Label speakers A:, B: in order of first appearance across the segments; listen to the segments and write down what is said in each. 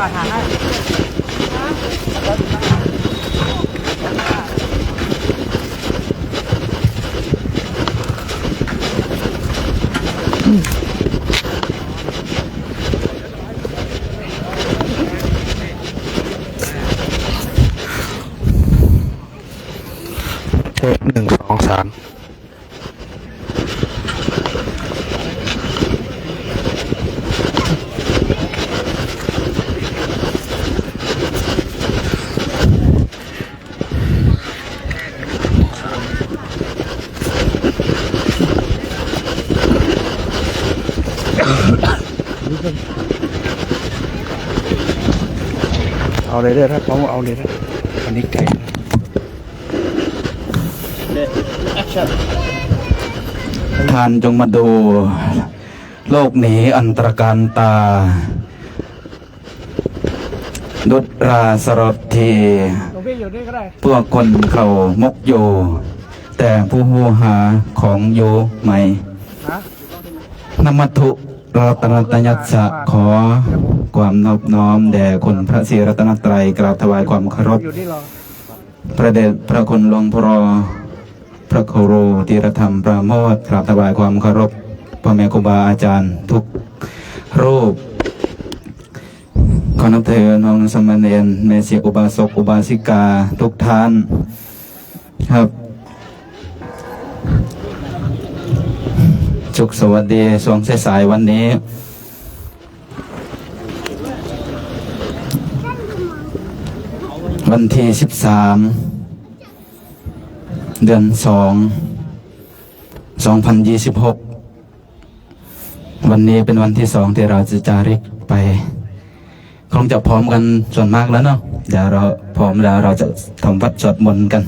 A: มาทานได้
B: เทค1 2 3เอาเลยได้ถ้าเขาเอาเลยนะอันนี้ไก่ท่านจงมาดูโลกหนีอันตรการตาดุจราสรบทีพวกคนเขามกอยู่แต่ผู้หูหาของอยู่ใหม่นมัตถุรัตนตยัสสะขอความนอบน้อมแด่คุณพระศรีรัตนตรัยกราบถวายความเคารพพระเดชพระคุณหลวงพ่อพระครูธีรธรรมปราโมทย์กราบถวายความเคารพพ่อแม่ครูบาอาจารย์ทุกรูปขอนับถือน้องสมณเณรแม่ชีอุบาสกอุบาสิกาทุกท่านครับสุขสวัสดีช่วงสายๆวันนี้วันที่13 เดือน 2 2026วันนี้เป็นวันที่2ที่เราจะจาริกไปคงจะพร้อมกันส่วนมากแล้วเนาะเดี๋ยวเราพร้อมแล้วเราจะทำวัดสวดมนต์กัน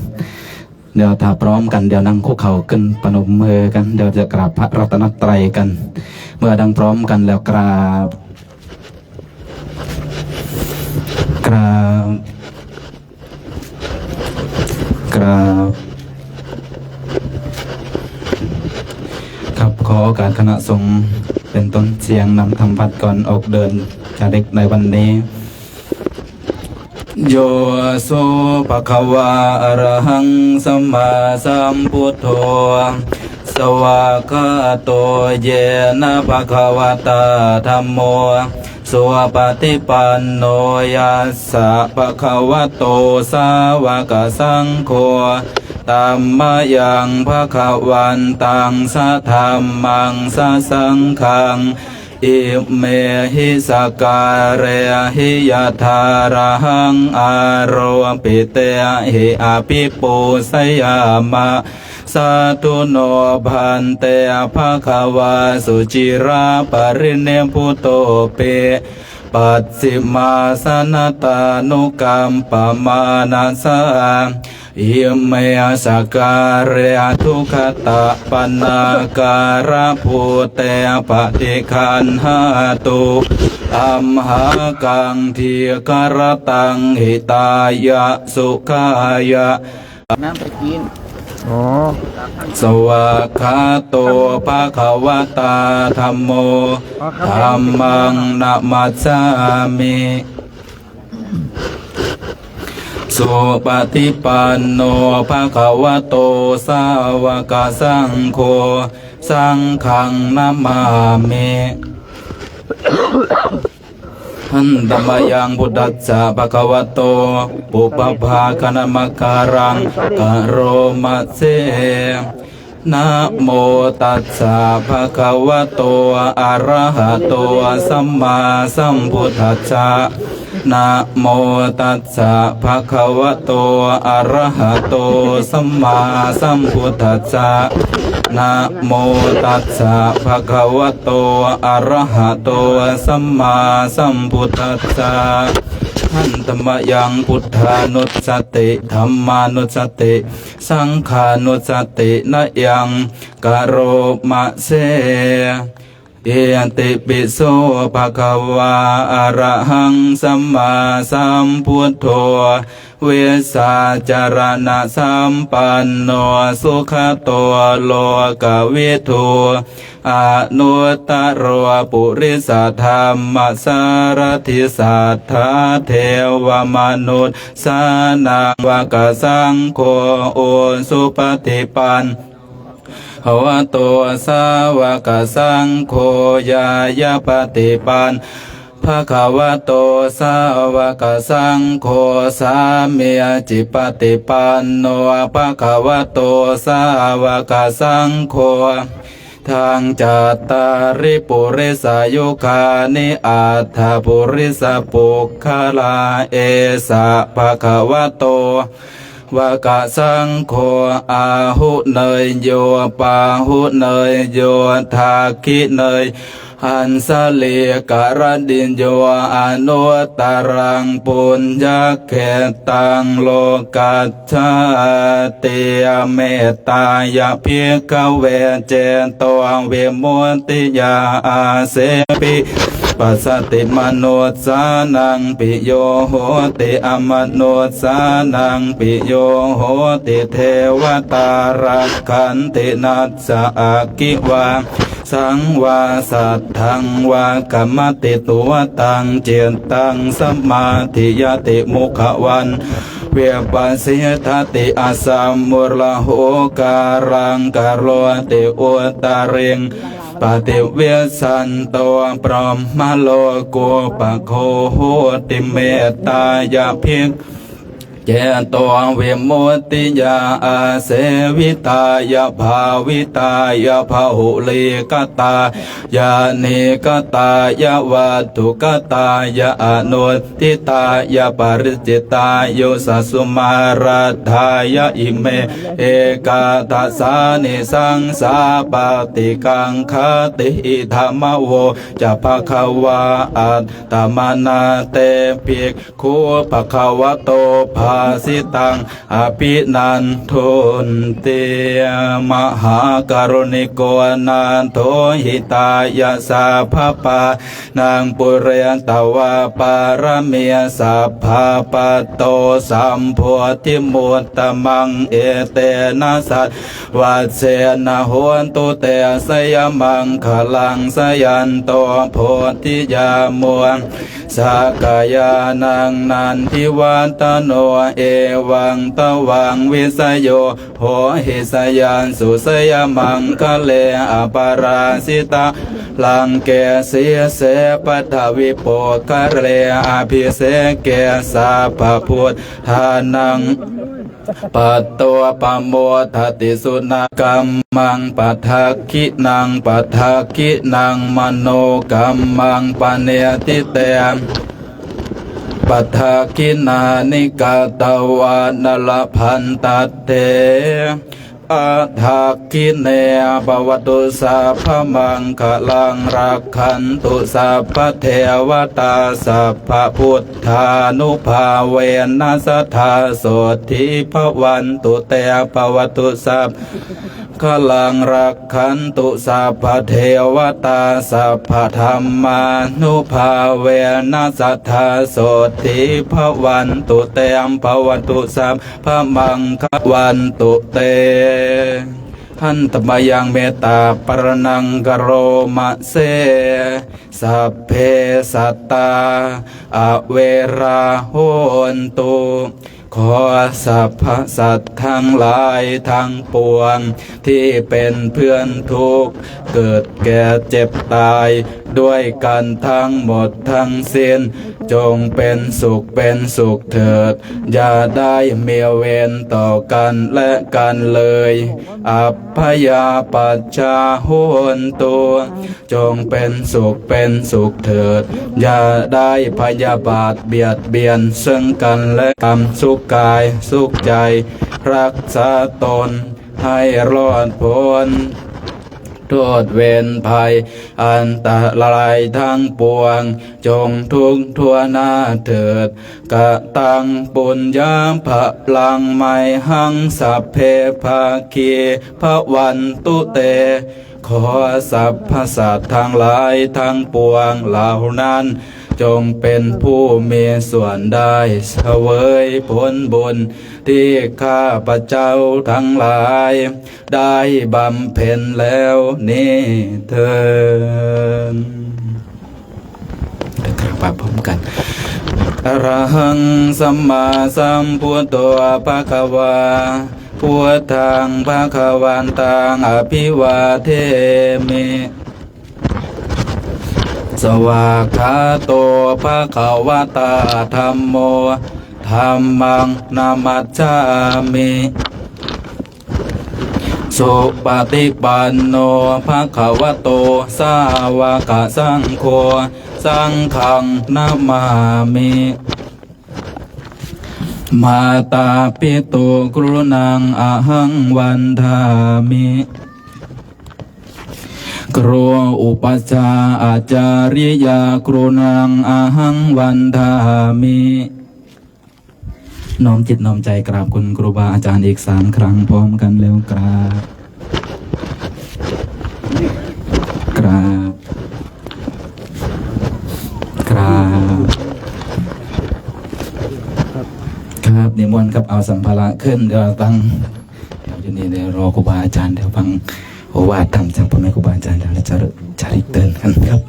B: เดี๋ยวถ้าพร้อมกันเดี๋ยวนั่งคุกเข่าขึ้นประนมมือกันเดี๋ยวจะกราบพระรัตนตรัยกันเมื่อดังพร้อมกันแล้วกราบครับขอโอกาสคณะสงฆ์เป็นต้นเสียงนำธรรมวัดก่อนออกเดินจาริกในวันนี้โยโสภะคะวาอะระหังสัมมาสัมพุทโธสวากขาโตเยนะภะคะวะตาธัมโมสุปฏิปันโนยัสสะภะคะวะโตสาวกสังโฆธัมมยังภะคะวันตังสะธัมมังสะสังฆังอิเมหิสการเรหิยะธาระหังอารปิเตหิอภิปูสยามะสาธุโนภันเตภะคะวาสุจิราปริเนพุโตเปปัสสิมาสนตานุกรรมปมานาสาอิเมสการะทุขตะปนาการะภูเตปฏิคันหาตุอัมหากังทีกรตังหิตายะสุขายะน้ำไปกินสวากขาโตภะคะวะตาธัมโมธัมมังนะมัสสามิสุปฏิปันโนภะคะวะโตสาวกสังโฆสังฆังนะมามิหันธัมมยังพุทธัสสะภะคะวะโตปุปภาคณมการังกโรมะเสนะโมตัสสะภะคะวะโตอะระหะโตสัมมาสัมพุทธัสสะนะโมตัสสะภะคะวะโตอะระหะโตสัมมาสัมพุทธัสสะนะโมตัสสะภะคะวะโตอะระหะโตสัมมาสัมพุทธัสสะหันธรรมยังพุทธานุสติธัมมานุสติสังฆานุสตินะยังกโรมะเสเอติปิโสภะคะวาอะระหังสัมมาสัมพุทโธ เวสาจารณะสัมปันโนสุขโตโลกวิทูอนุตตรวปุริสธรรมสารทิสัทธาเทวมนุษย์สานังวกสังโฆโอสุปฏิปันภวโตสาวกสังโฆยายาปฏิปันภะคะวะโตสาวกสังโฆสามีจิปฏิปันโนภะคะวะโตสาวกสังโฆทางจัตตาริปุริสายุคานิอัตถปุริสปุคคลาเอสะภะคะวะโตวากะสังโฆอาหุเนยโยปาหุเนยโยทาคิเนยหันสเลกรดินโยอนุตตรังปุญญเขตังโลกัจฉาติเมตตายะภิกขเวเจโตเวมุตติยาอาเสปิปัสสติมโนสานังปิโยโหติอมโนสานังปิโยโหติเทวตารักขันตินัสสะอากิวาสังวาสัทธังวากรรมติตัวตังเจนตังสัมมาทิยติมุขวันเวปัสสิทติอาสัมมุรลโหการังกโรติอุตาริงปฏิเวสันโตปรมโลโกปะโคโหติเมตตายาภิกเจโตเวมุตติยาอาเสวิตายาภาวิตายาภาหุลิกตายานิกตายาวัตถุกตายาอนุทิตายาปริจิตายโสสุมารัฐายาอิเมเอกาทัสสานิสังสาปติกังคติอิธรรมโวจะภะคะวะอัตตมนาเตภิกขุภะคะวะโตภาสิตังอภินันทุนเตมหาการุณิโกนันโทหิตายาสาภปานางปุเรนตวาปารเมียสัพพาปโตสัมโพธิมุตตมังเอเตนะสัตวัสเสนะโหนตุเตสยมังคลังสยันโตโพธิยามวงสากายานังนันทิวันตโนเอวังตวังวิสโยโหหิสยันสุสยมังคะเลอปาราสิตาลังเกเสียเสปัทวิโปกะเรอภิเสเกสาภพุทธานังปัตตัวปโมทติสุนกรรมังปัทคินังปัทคินังมโนกรรมังปเนติเตปัทคินานิกาตวานลพันตเตอาทักขิเนปวัตุสัพพมังคลังรักขันตุสัพพเทวตาสัพพพุทธานุภาเวนัสธาโสธิภวันตุเตปวัตุสัพขลังรักขันตุสัพพเทวตาสัพพธรรมานุภาเวนัสธาโสธิภวันตุเตมภวันตุสัพพมังควันตุเตหันตมายังเมตตาปรนังกโรมะเสสัพเพสัตตาอเวราโหนตุขอสัพพสัตว์ทั้งหลายทั้งปวงที่เป็นเพื่อนทุกข์เกิดแก่เจ็บตายด้วยกันทั้งหมดทั้งสิ้นจงเป็นสุขเถิดอย่าได้มีเวรต่อกันและกันเลยอัพพยาปัจจาโหนตุจงเป็นสุขเถิดอย่าได้พยาบาทเบียดเบียนซึ่งกันและกันสุขกายสุขใจรักษาตนให้รอดพ้นโทษเวรภัยอันตรายทั้งปวงจงทุกทั่วหน้าเถิดกะตังปุญญาภะลังไมหังสัพเพภาคีภวันตุเตขอสัพพสัตว์ทั้งหลายทั้งปวงเหล่านั้น จงเป็นผู้มีส่วนได้เสวยผลบุญที่ข้าพเจ้าทั้งหลายได้บำเพ็ญแล้วนี้เถิดกราบพร้อมกันอรหังสัมมาสัมพุทโธภะคะวาพุทธังภะคะวันตังอภิวาเทมิสวากขาโตภะคะวะตาธัมโมธัมมังนามัสสามิสุปฏิปันโนภะคะวะโตสาวกสังโฆสังฆังนามามิมาตาปิตุกรุณังอหังวันทามิครูอุปัชฌาย์อาจาริยากรุณังอหังวันทามิน้อมจิตน้อมใจกราบคุณครูบาอาจารย์อีก3 ครั้งพร้อมกันแล้วกราบกราบกราบครับนิมนต์ครับเอาสัมภาระขึ้นเดี๋ยวตั้งเดี๋ยวนี้เดี๋ยวรอครูบาอาจารย์เดี๋ยวฟังโอวาทธรรมจากพ่อแม่ครูบาอาจารย์แล้วจะริกเตือนกันครับ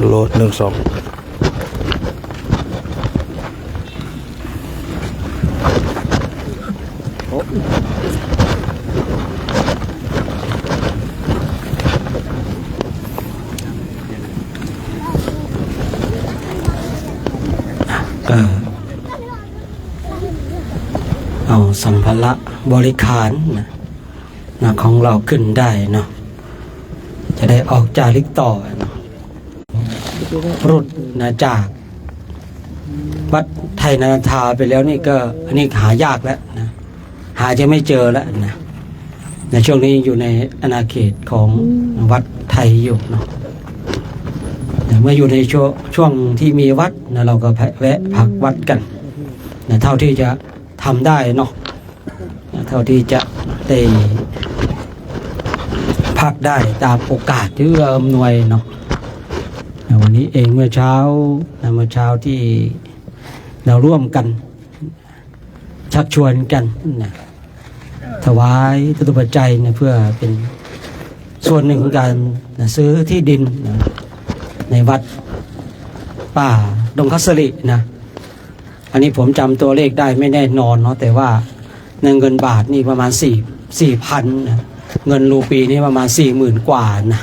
A: โหลด1 2
C: เอาสัมภาระบริขารนะของเราขึ้นได้เนาะจะได้ออกจาริกต่อเนาะรุดนะจากวัดไทยนาทาไปแล้วนี่ก็อันนี้หายากแล้วนะหาจะไม่เจอแล้วนะในช่วงนี้อยู่ในอาณาเขตของวัดไทยอยู่เนาะเมื่ออยู่ในช่วงที่มีวัดนะเราก็แวะพักวัดกันนะเท่าที่จะทำได้เนาะเท่าที่จะได้พักได้ตามโอกาสที่อำนวยเนาะวันนี้เองเมื่อเช้าที่เราร่วมกันชักชวนกันนะถวายตุตุปัจจัยนะเพื่อเป็นส่วนหนึ่งของการนะซื้อที่ดินนะในวัดป่าดงคัสรินะอันนี้ผมจำตัวเลขได้ไม่แน่นอนเนาะแต่ว่าเงินบาทนี่ประมาณ4,000นะเงินรูปีนี่ประมาณ40,000 กว่านะ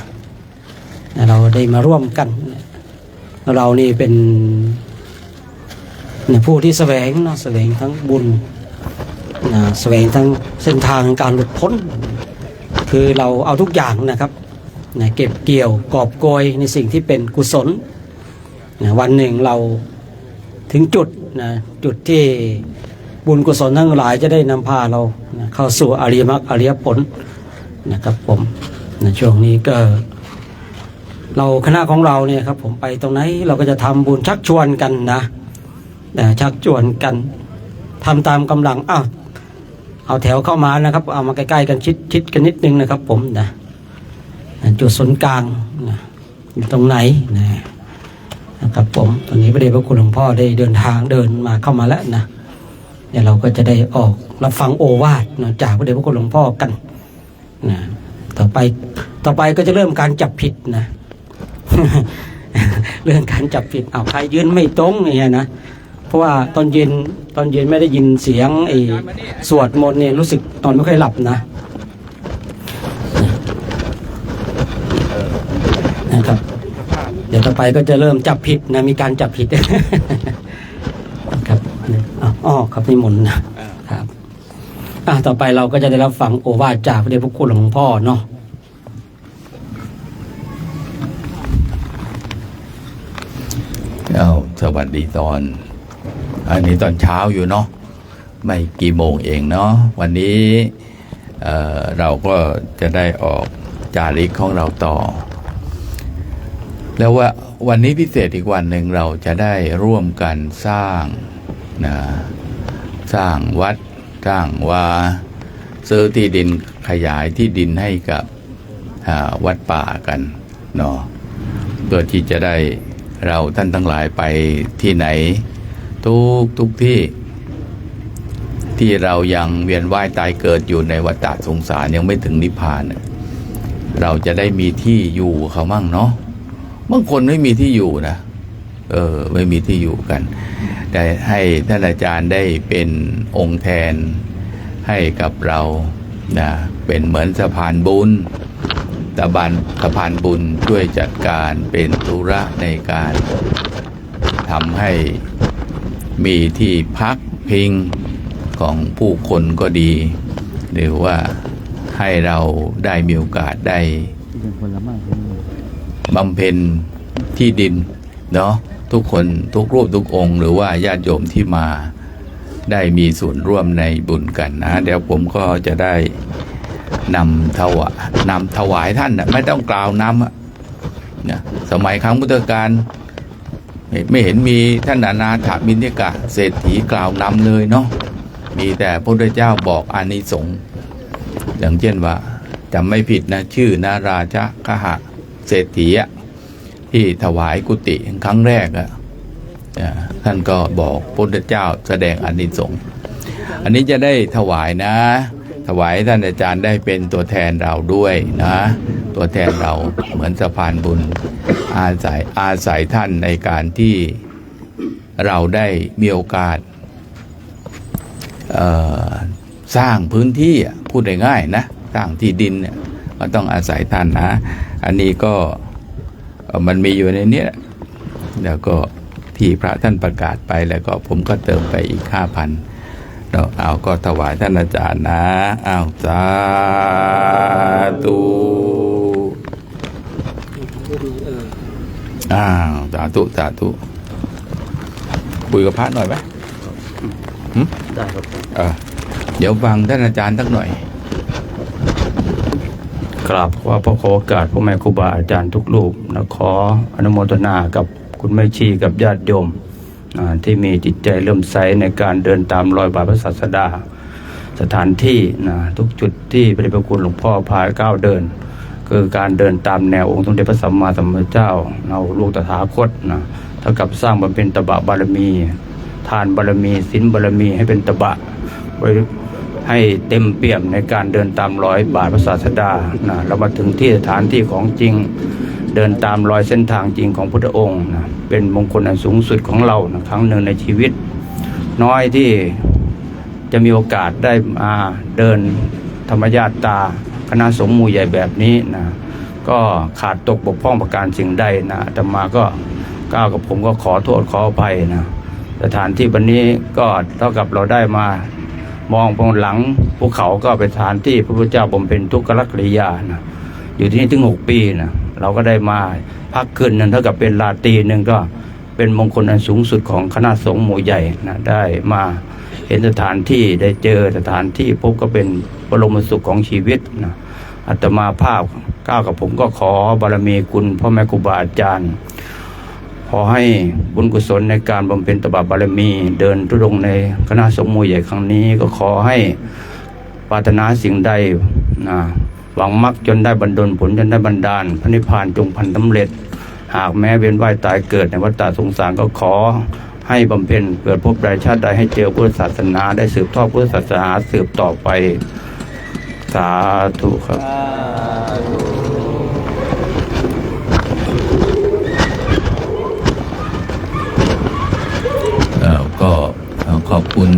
C: เราได้มาร่วมกันเรานี่เป็นผู้ที่แสวงเนาะแสวงทั้งบุญนะแสวงทั้งเส้นทางการหลุดพ้นคือเราเอาทุกอย่างนะครับนะเก็บเกี่ยวกอบโกยในสิ่งที่เป็นกุศลนะวันหนึ่งเราถึงจุดที่บุญกุศลทั้งหลายจะได้นำพาเราเข้าสู่อริยมรรคอริยผลนะครับผมในช่วงนี้ก็เราคณะของเราเนี่ยครับผมไปตรงไหนเราก็จะทำบุญชักชวนกันนะชักชวนกันทำตามกำลังเอาแถวเข้ามานะครับเอามาใกล้ๆกันชิดกันนิดนึงนะครับผมจุดศูนย์กลางอยู่ตรงไหนนะครับผมตอนนี้พระเดชพระคุณหลวงพ่อได้เดินมาเข้ามาแล้วนะเดี๋ยวเราก็จะได้ออกรับฟังโอวาทจากพระเดชพระคุณหลวงพ่อกันนะต่อไปก็จะเริ่มการจับผิดนะ เรื่องการจับผิดใครยืนไม่ตรงอย่างเงี้ยนะเพราะว่าตอนเย็นไม่ได้ยินเสียงสวดมนต์เนี่ยรู้สึกนอนไม่ค่อยหลับนะครับเดี๋ยวต่อไปก็จะเริ่มจับผิดนะมีการจับผิด ครับครับนิมนต์นะครับต่อไปเราก็จะได้รับฟังโอวาทจากพระเดชพระคุณหลวงพ่อเนาะ
D: สวัสดีอันนี้ตอนเช้าอยู่เนาะไม่กี่โมงเองเนาะวันนี้เราก็จะได้ออกจาริกของเราต่อแล้วว่าวันนี้พิเศษอีกวันหนึ่งเราจะได้ร่วมกันสร้างวัดสร้างวา ซื้อที่ดินขยายที่ดินให้กับวัดป่ากันเนาะเพื่อที่จะได้เราท่านทั้งหลายไปที่ไหนทุกที่เรายังเวียนว่ายตายเกิดอยู่ในวัฏฏะสงสารยังไม่ถึงนิพพานเราจะได้มีที่อยู่เขามั่งเนาะบางคนไม่มีที่อยู่นะไม่มีที่อยู่กันแต่ให้ท่านอาจารย์ได้เป็นองค์แทนให้กับเรานะเป็นเหมือนสะพานบุญสะพานบุญช่วยจัดการเป็นธุระในการทำให้มีที่พักพิงของผู้คนก็ดีหรือว่าให้เราได้มีโอกาสได้บำเพ็ญที่ดินเนาะทุกคนทุกรูปทุกองค์หรือว่าญาติโยมที่มาได้มีส่วนร่วมในบุญกันนะเดี๋ยวผมก็จะได้นำถวายท่านไม่ต้องกล่าวนำนะสมัยครั้งพุทธกาลไม่เห็นมีท่านอนาถบิณฑิกะเศรษฐีกล่าวนำเลยเนาะมีแต่พระพุทธเจ้าบอกอานิสงส์อย่างเช่นว่าจำไม่ผิดนะชื่อนาราชคหะเศรษฐีที่ถวายกุฏิครั้งแรกท่านก็บอกพระพุทธเจ้าแสดงอานิสงส์อันนี้จะได้ถวายนะถวายท่านอาจารย์ได้เป็นตัวแทนเราด้วยนะตัวแทนเราเหมือนสะพานบุญอาศัยท่านในการที่เราได้มีโอกาสสร้างพื้นที่พูดได้ง่ายนะสร้างที่ดินเนี่ยก็ต้องอาศัยท่านนะอันนี้ก็มันมีอยู่ในนี้แล้วก็ที่พระท่านประกาศไปแล้วก็ผมก็เติมไปอีก 5,000 เราเอาก็ถวายท่านอาจารย์นะเอาสาธุสาธุคุยกับพระหน่อยไหม
C: ได้ครับ
D: เดี๋ยวฟังท่านอาจารย์สักหน่อย
A: กราบว่าพระขอโอกาสพ่อแม่ครูบาอาจารย์ทุกรูปนะขออนุโมทนากับคุณแม่ชีกับญาติโยมที่มีจิตใจเลื่อมใสในการเดินตามรอยบาทพระศาสดาสถานที่ทุกจุดที่พระเดชพระคุณหลวงพ่อพาก้าวเดินคือการเดินตามแนวองค์สมเด็จพระสัมมาสัมพุทธเจ้าเราลูกตถาคตเท่ากับสร้างบำเพ็ญตบะบารมีทานบารมีศีลบารมีให้เป็นตบะไว้ให้เต็มเปี่ยมในการเดินตามรอยบาทพระศาสดาเรามาถึงที่สถานที่ของจริงเดินตามรอยเส้นทางจริงของพุทธองค์เป็นมงคลอันสูงสุดของเราครั้งหนึ่งในชีวิตน้อยที่จะมีโอกาสได้มาเดินธรรมญาตราคณะสงฆ์หมู่ใหญ่แบบนี้ก็ขาดตกบกพร่องประการสิ่งใดอาตมาก็ก้าวกับผมก็ขอโทษขออภัยสถานที่วันนี้ก็เท่ากับเราได้มามองไปหลังภูเขาก็เป็นสถานที่พระพุทธเจ้าบำเพ็ญทุกขกิริยาอยู่ที่นี่ถึง6 ปีเราก็ได้มาพักคืนนึงเท่ากับเป็นราตรีนึงก็เป็นมงคลอันสูงสุดของคณะสงฆ์หมู่ใหญ่ได้มาเห็นสถานที่ได้เจอสถานที่พบก็เป็นบรมสุขของชีวิตอาตมาภาพก้าวกับผมก็ขอบารมีคุณพ่อแม่ครูบาอาจารย์ขอให้บุญกุศลในการบำเพ็ญตบะบารมีเดินธุดงค์ในคณะสงฆ์หมู่ใหญ่ครั้งนี้ก็ขอให้ปรารถนาสิ่งใดหวังมรรคจนได้บรรดลผลจนได้บรรดาลพระนิพพานจงพันสำเร็จหากแม้เวียนว่ายตายเกิดในวัฏฏะสงสารก็ขอให้บำเพ็ญเกิดพบใดชาติใดให้เจอพุทธศาสนาได้สืบทอดพุทธศาสนาสืบต่อไปสาธุครับ
D: ก็ขอบคุณ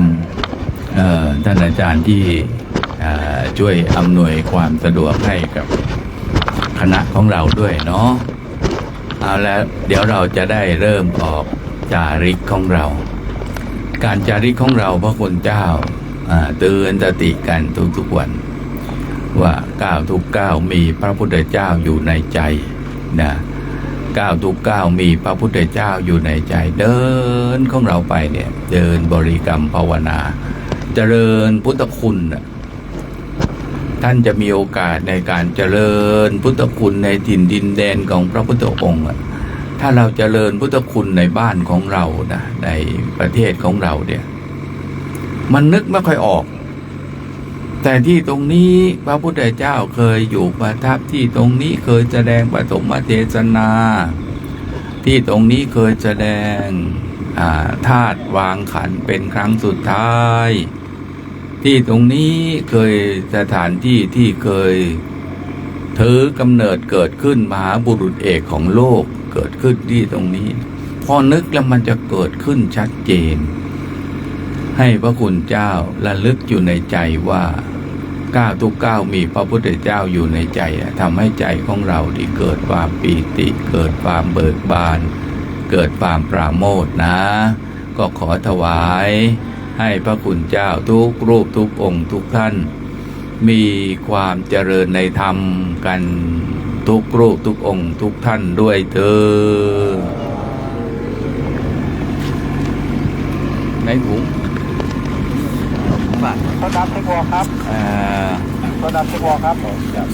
D: ท่านอาจารย์ที่ช่วยอำนวยความสะดวกให้กับคณะของเราด้วยเนาะเอาแล้วเดี๋ยวเราจะได้เริ่มออกจาริกของเราการจาริกของเราพระคุณเจ้าเตือนสติกันทุกๆวันว่าก้าวทุกก้าวมีพระพุทธเจ้าอยู่ในใจก้าวทุกก้าวมีพระพุทธเจ้าอยู่ในใจเดินของเราไปเนี่ยเดินบริกรรมภาวนาเจริญพุทธคุณท่านจะมีโอกาสในการเจริญพุทธคุณในถิ่นดินแดนของพระพุทธองค์ถ้าเราเจริญพุทธคุณในบ้านของเราในประเทศของเราเนี่ยมันนึกไม่ค่อยออก แต่ที่ตรงนี้พระพุทธเจ้าเคยอยู่ประทับที่ตรงนี้เคยแสดงปฐมเทศนา ที่ตรงนี้เคยแสดงธาตุวางขันเป็นครั้งสุดท้าย ที่ตรงนี้เคยสถานที่ที่เคยถือกำเนิดเกิดขึ้นมหาบุรุษเอกของโลกเกิดขึ้นที่ตรงนี้พอนึกแล้วมันจะเกิดขึ้นชัดเจนให้พระคุณเจ้าระลึกอยู่ในใจว่าก้าวทุกก้าวมีพระพุทธเจ้าอยู่ในใจทำให้ใจของเราที่เกิดความปีติเกิดความเบิกบานเกิดความปราโมทย์นะ ก็ขอถวายให้พระคุณเจ้าทุกรูปทุกองค์ทุกท่านมีความเจริญในธรรมกันทุกรูปทุกองค์ทุกท่านด้วยเถิดในถุง
E: โซดาเทวอครับโซดาเทวอครับเดี๋ยว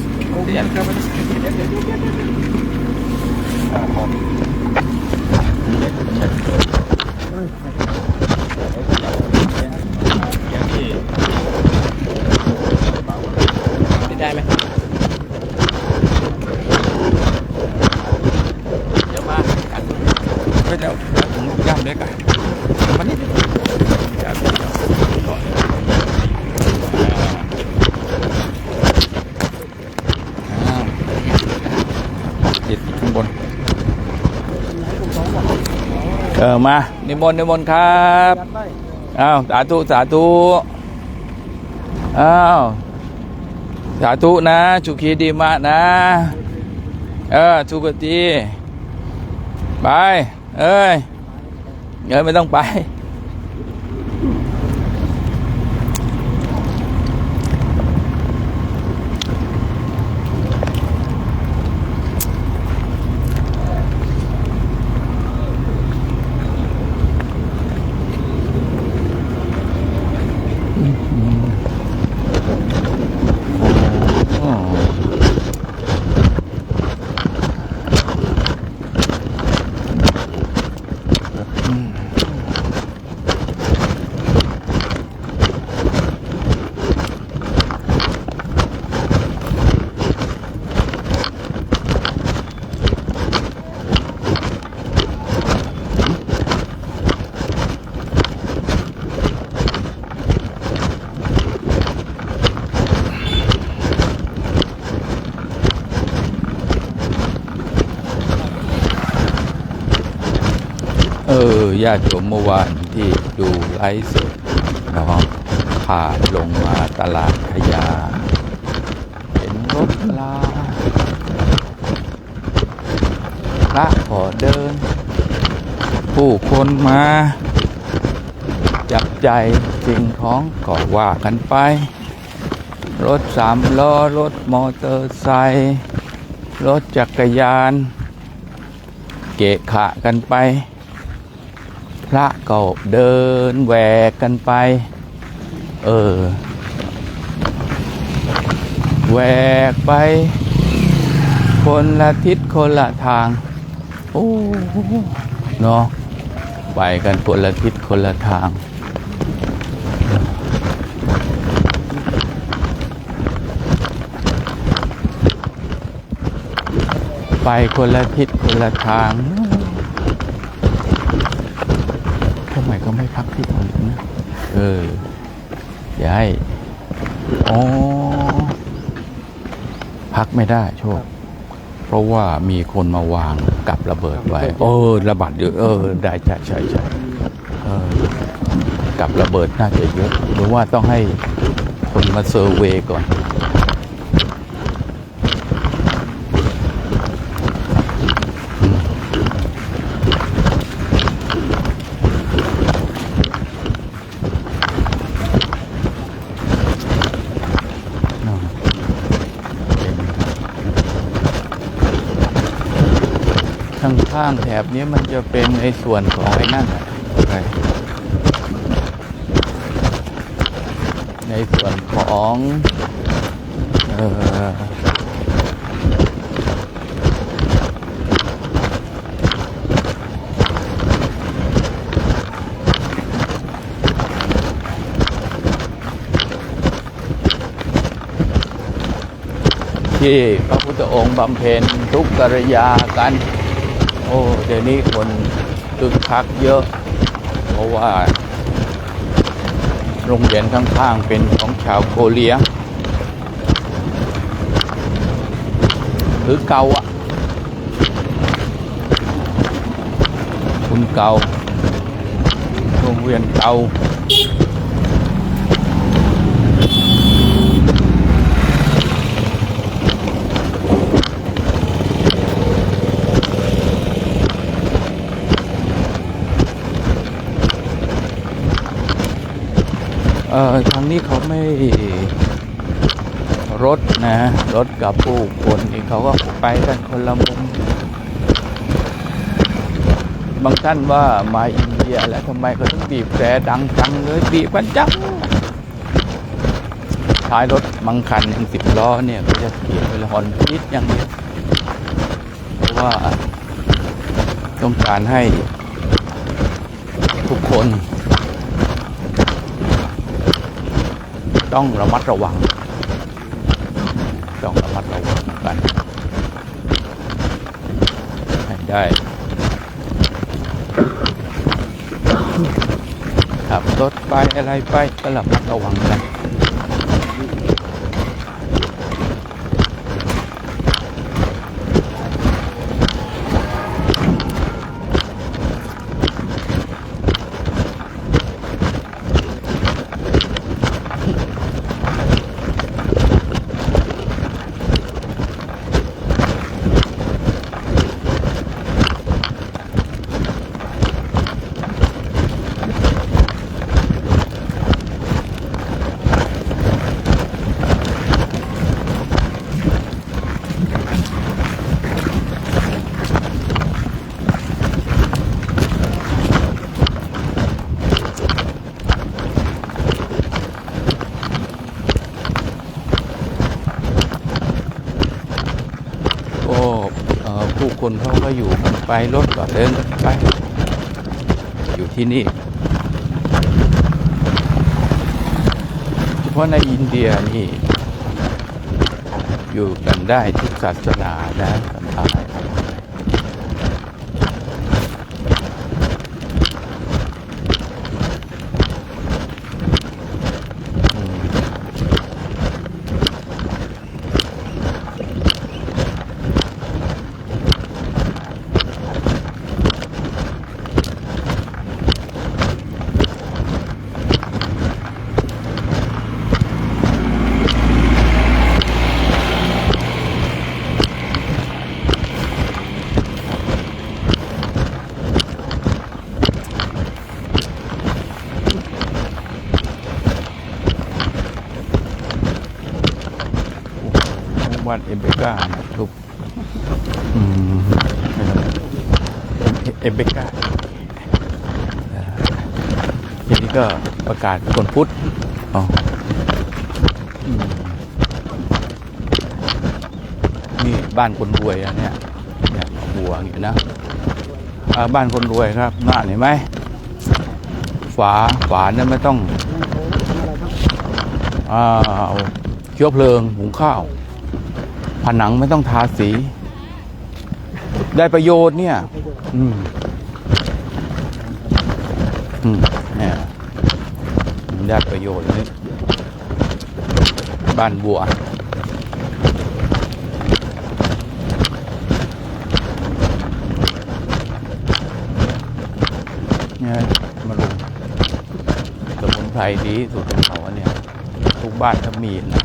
E: ได้ไหมเดี๋ยวมาก็จะถุงย่ำเล็กอ่ะมันนี่ติดข้างบนมานิมนต์ครับอ้าวสาธุสาธุอ้าวสาธุนะสุขีดีมะนะสุกติไปไม่ต้องไปญาติโยมเมื่อวานที่ดูไลฟ์สดเนาะผ่านลงมาตลาดขยาเห็นรถลาพระขอเดินผู้คนมาจับใจสิ่งของก็ว่ากันไปรถ3 ล้อรถมอเตอร์ไซค์รถจักรยานเกะขะกันไปพระก็เดินแหวกกันไปแหวกไปคนละทิศคนละทางเนาะไปกันคนละทิศคนละทางไปคนละทิศคนละทางทำไมก็ไม่พักที่ตรงนี้นะอย่าให้พักไม่ได้โชคเพราะว่ามีคนมาวางกับระเบิดไว้ระบาดเยอะได้ใช่กับระเบิดน่าจะเยอะหรือว่าต้องให้คนมาเซอร์เวย์ก่อนข้างแถบนี้มันจะเป็นในส่วนของไอ้นั่นในส่วนของ ที่พระพุทธองค์บำเพ็ญทุกขกิริยากันโอ้เดี๋ยวนี้คนคึกคักเยอะเพราะว่าโรงเรียนข้างๆเป็นของชาวโกเลียหรือเก่าอ่ะคุณเก่าโรงเรียนเก่าทางนี้เขาไม่รถนะรถกับผู้คนนี่เขาก็ไปกันคนละมุมบางท่านว่ามาอินเดียแล้วทำไมเขาต้องบีบแตรดังจังเลยบีบกันจังท้ายรถบางคันอย่าง10 ล้อเนี่ยก็จะบีบเป็นฮอนพิษอย่างนี้เพราะว่าต้องการให้ทุกคนต้องระมัดระวังกันให้ได้ขับรถไปอะไรไปก็ระมัดระวังกันผู้คนเขาก็อยู่กันไปรถก็เดินไปอยู่ที่นี่เฉพาะในอินเดียนี่อยู่กันได้ทุกศาสนานะสัมภาษณ์วันเอเบก้าลูกเอเบก้าทีนี้ก็ประกาศคนพุทธนี่บ้านคนรวยอะเนี่ยหัวอยู่นะบ้านคนรวยครับน่าเห็นไหมฝาเนี่ยไม่ต้องเชื้อเพลิงหุงข้าวผนังไม่ต้องทาสีได้ประโยชน์เนี่ยเนี่ยได้ประโยชน์นี่บ้านบัวเนี่ยมาลงสมุนไพรดีสุดของเขาเนี่ยทุกบ้านถ้ามีนะ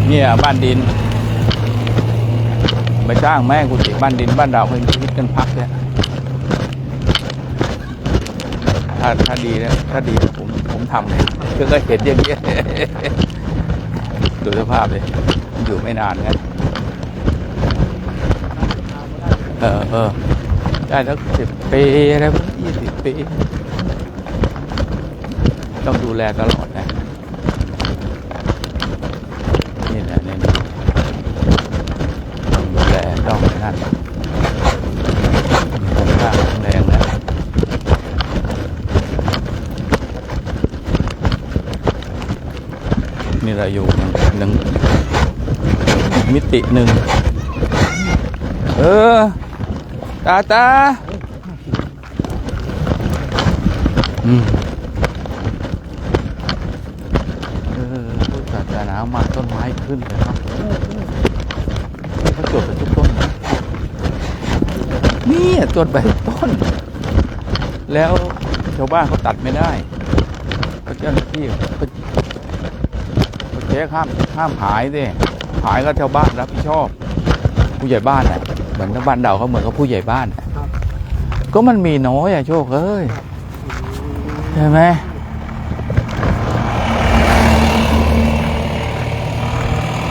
E: เนี่ยบ้านดินไปสร้างแม่กุฏิบ้านดินบ้านดาวเคยคิดกันพักเนี่ยถ้าดีนะถ้าดีผมทำเลยก็เห็นอย่างนี้ดูสภาพเลยอยู่ไม่นานไงได้สัก10 ปีอะไรพวก20 ปี ต้องดูแลตลอดนะนี่แหละนี่ต้องดูแลต้องนั่นผมข้างแรงนะนี่เราอยู่หนึ่งมิติหนึ่งตาพุทธศาสนามาต้นไม้ขึ้นเลยครับเขาจดไปทุกต้นนี่จดไปทุกต้นแล้วชาวบ้านเขาตัดไม่ได้เขาเจ้าหน้าที่เขาเจ๊ห้ามหายสิหายก็ชาวบ้านรับผิดชอบผู้ใหญ่บ้านน่ะเหมือนบ้านเดาเขาเหมือนกับผู้ใหญ่บ้านก็มันมีน้อยอะโชคเอ้ยใช่ไหม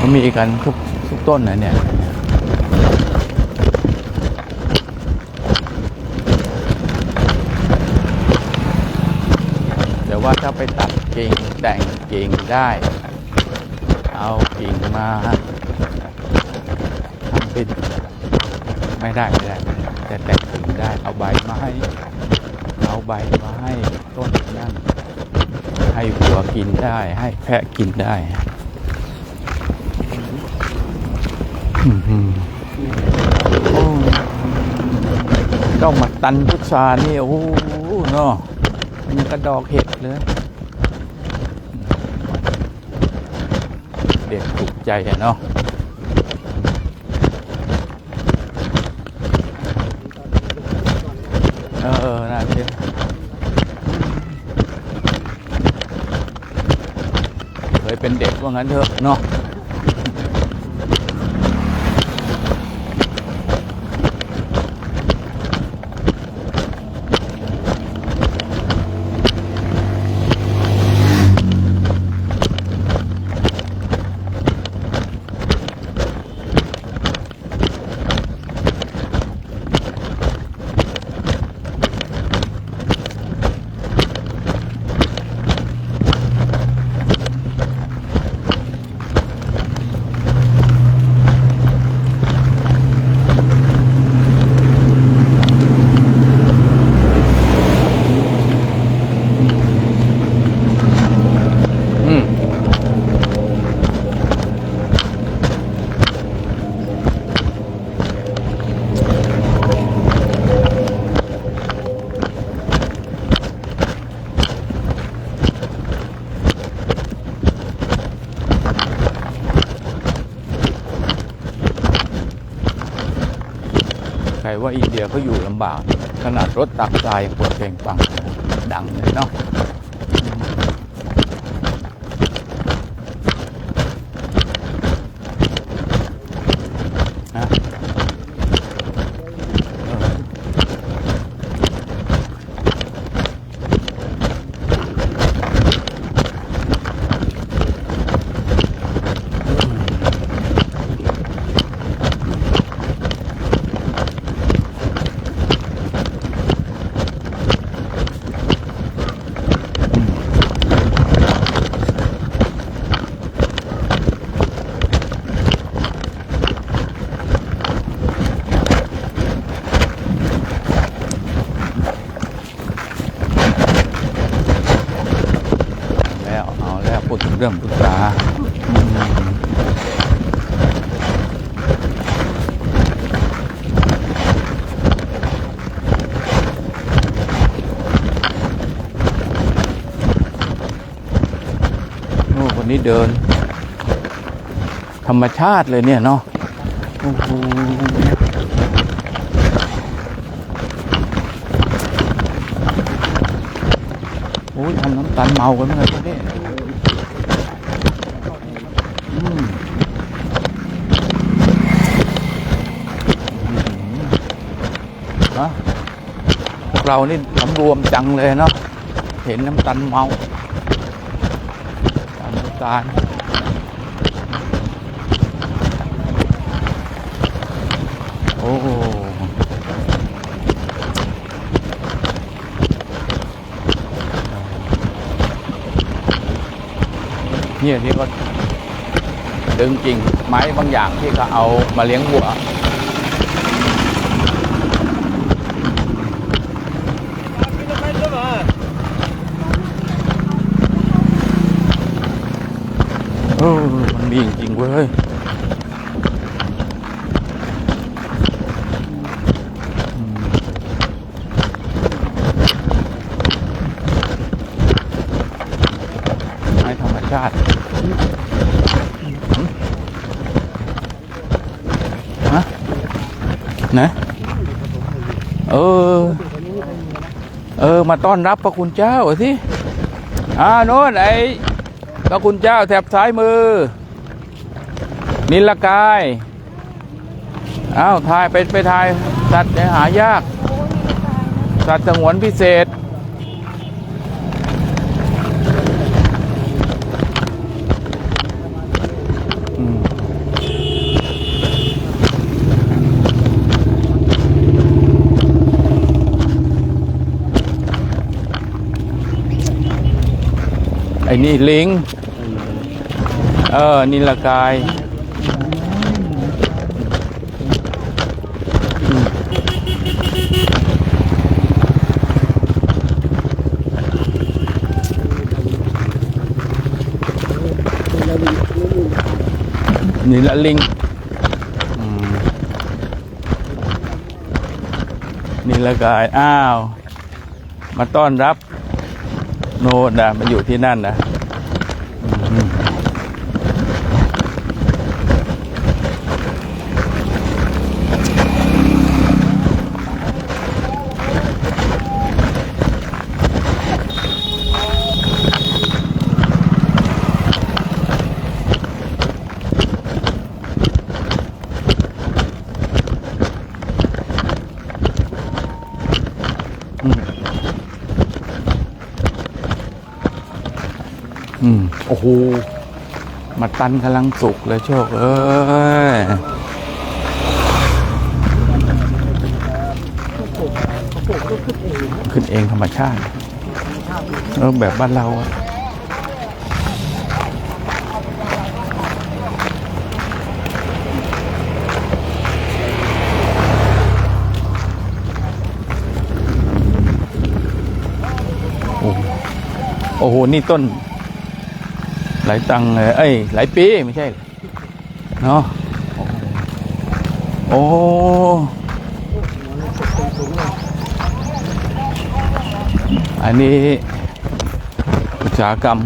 E: มันมีกันทุกต้นนะเนี่ยแต่ว่าถ้าไปตัดกิ่งแต่งกิ่งได้เอากิ่งมาทำเป็นไม่ได้แต่แต่งกิ่งได้เอาใบมาให้ต้นนั่นให้วัวกินได้ให้แพะกินได้ต้องมาตันพุทรานี่โอ้โหเนาะมันกระดอกเห็ดเลยเด็กถูกใจเนาะน่าเชื่อเคยเป็นเด็กว่างั้นเถอะเนาะใครว่าอินเดียเขาอยู่ลำบากขนาดรถตักทรายยังเปิดเพลงฟังดังเลยเนาะพูดถึงเรื่องพุทธาวันนี้เดินธรรมชาติเลยเนี่ยเนาะโอ้ยทำน้ำตาลเมากันเมื่อไหร่เนี่ยพวกเรานี่สำรวมจังเลยเนาะเห็นน้ำตาลเมาน้ำตาลโอ้ เนี่ยที่ก็ดึงกิ่งไม้บางอย่างที่เขาเอามาเลี้ยงวัวมันมีจริงๆเว้ยไม้ธรรมชาติฮะนะมาต้อนรับพระคุณเจ้าสิโน่นไอ้พระคุณเจ้าแถบซ้ายมือนิลกายถ่ายไปถ่ายสัตว์หายากสัตว์สงวนพิเศษไอ้นี่ลิงนิลกายนี่ละลิงนิลกายมาต้อนรับโน่นนะมาอยู่ที่นั่นนะโอ้โหมาตันกำลังสุกเลยโชคขึ้นเองธรรมชาติแบบบ้านเราอะโอ้โหนี่ต้นหลายตังเลยหลายปีไม่ใช่เนาะโอ้อันนี้อุตสาหกรรม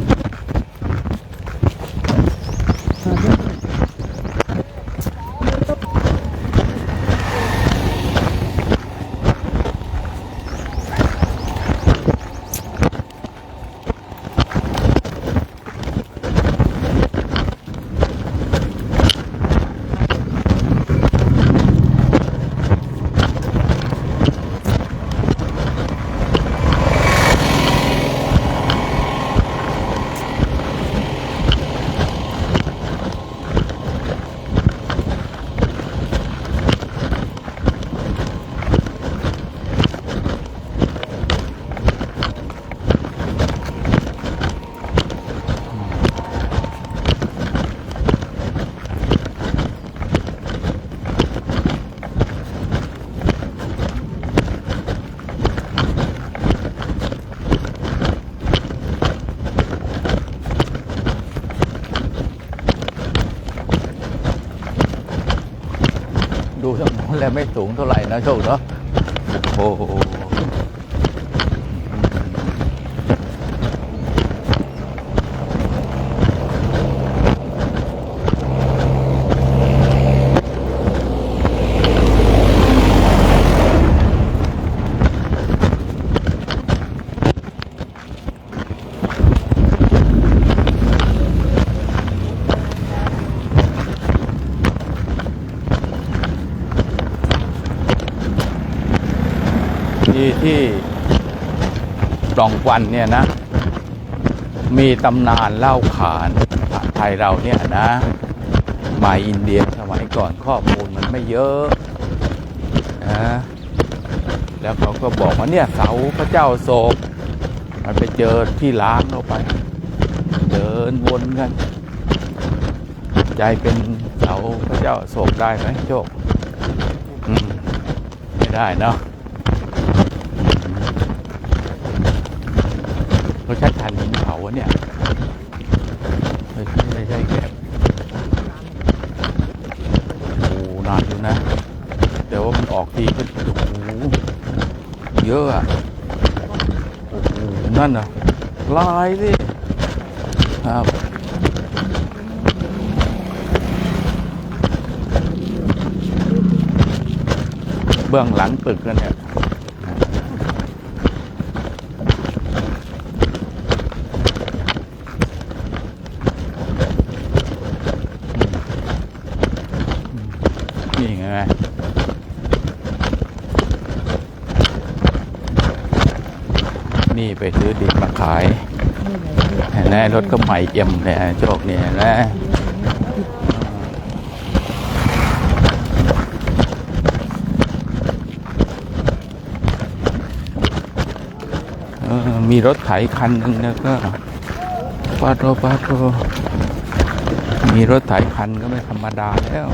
E: ดูทั้งหมดแล้วไม่สูงเท่าไหร่นะโชคเนาะโอ้โหที่ปล่องควันเนี่ยนะมีตำนานเล่าขานไทยเราเนี่ยนะมาอินเดียสมัยก่อนข้อมูลมันไม่เยอะนะแล้วเขาก็บอกว่าเนี่ยเสาพระเจ้าโศกมันไปเจอที่ล้างเข้าไปเจอ ดินวนกัน ใจเป็นเสาพระเจ้าโศกได้ไหมโชคไม่ได้เนาะเขาใช้ถ่านหินเผาวะเนี่ยไม่ใช่แกบโอ้นานอยู่นะเดี๋ยวว่ามันออกทีก็โอ้โหเยอะอ่ะโอ้โหนั่นน่ะลายสิครับเบื้องหลังตึกกันเนี่ยนี่ไงนี่ไปซื้อดินมาขายแน่รถก็ใหม่เอี่ยมเลยโชคเนี่ยนะมีรถไถคันหนึ่งแล้วก็ปาโทมีรถไถคันก็ไม่ธรรมดาแล้ว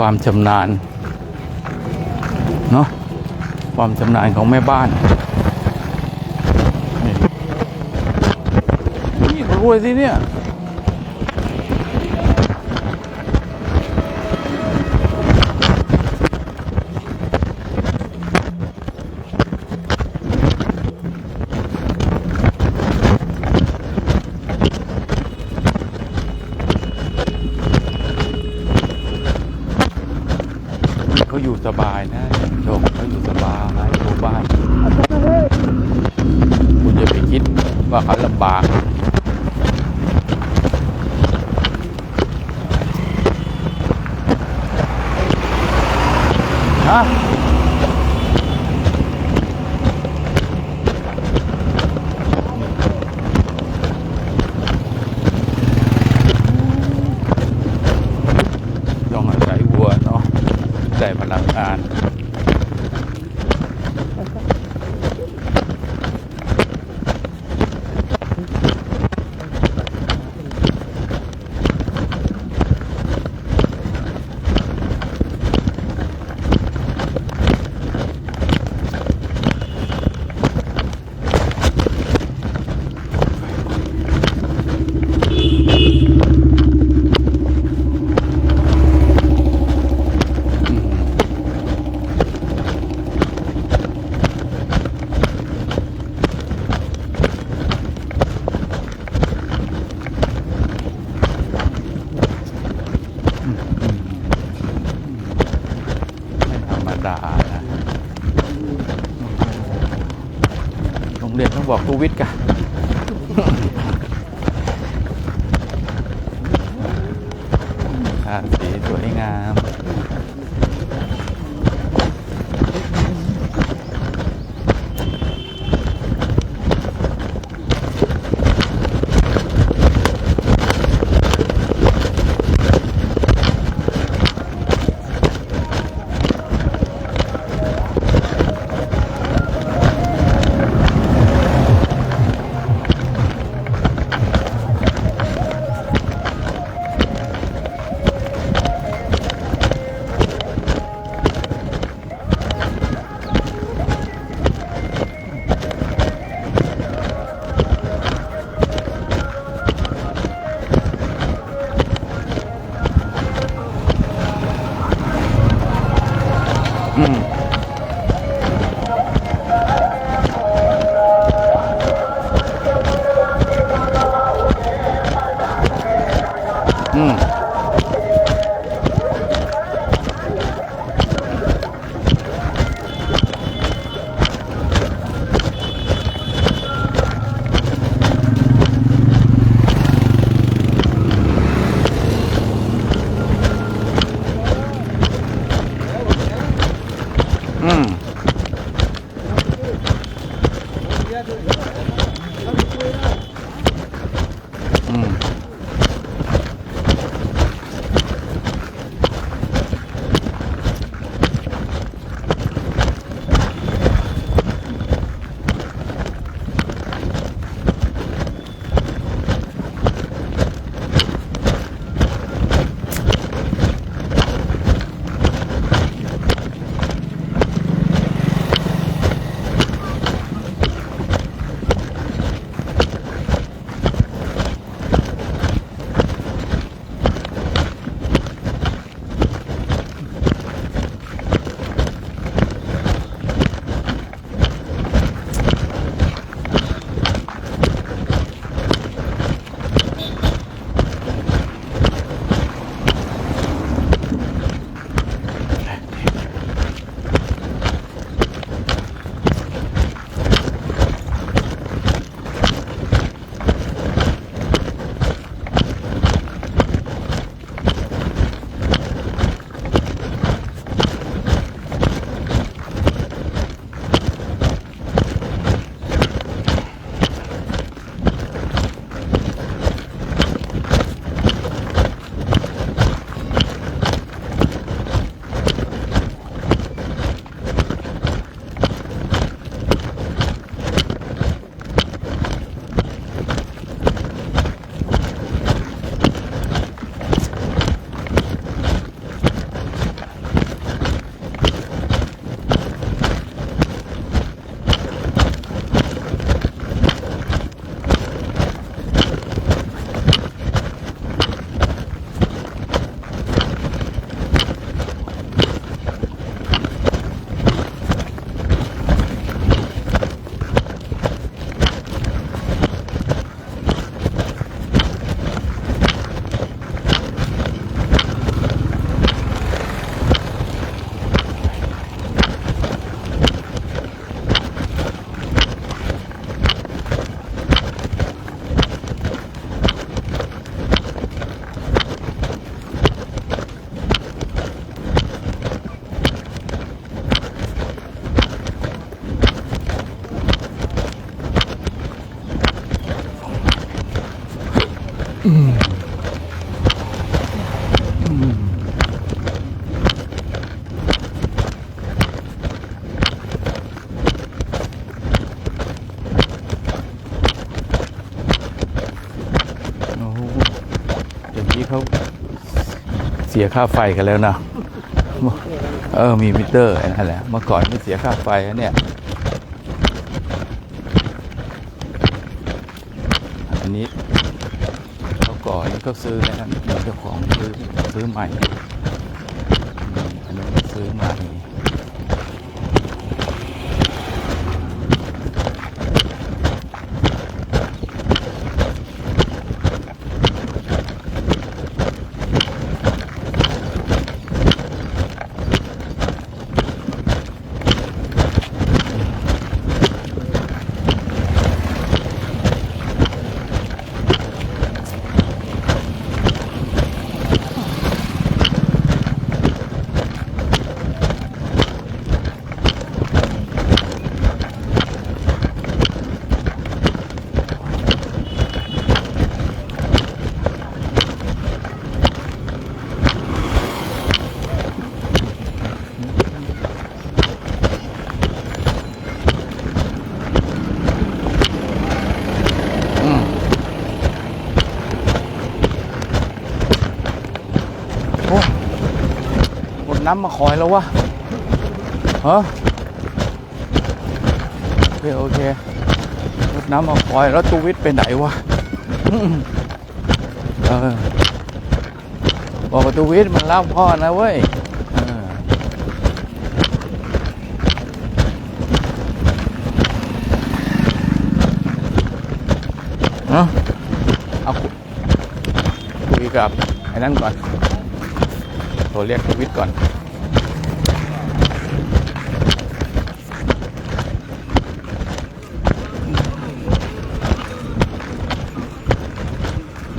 E: ความชำนาญเนาะความชำนาญของแม่บ้านนี่รวยสิเนี่ยเขาอยู่สบายนะโชคเขาอยู่สบายอยู่บ้านคุณอย่าไปคิดว่าเขาลำบากฮะต้องอาศัยวัวเนาะได้พลังงานโรงเรียนต้องบอกครูวิทย์กันสีสวยงาม อืมอืมอืมอืมโอ้โหอย่างนี้เขาเสียค่าไฟกันแล้วนะมีมิเตอร์นั่นแหละเมื่อก่อนไม่เสียค่าไฟนะเนี่ยอันนี้เขาก่อนเขาซื้อแล้วเจ้าของซื้อใหม่อันนี้ซื้อใหม่ น้ำมาคอยแล้ววะฮะโอเครถน้ำมาคอยแล้วตูวิทย์ไปไหนวะบอกว่าตูวิทย์มันรับพ่อนะเว้ย เอาคุยกับไอ้นั่นก่อนโทรเรียกชีวิตก่อน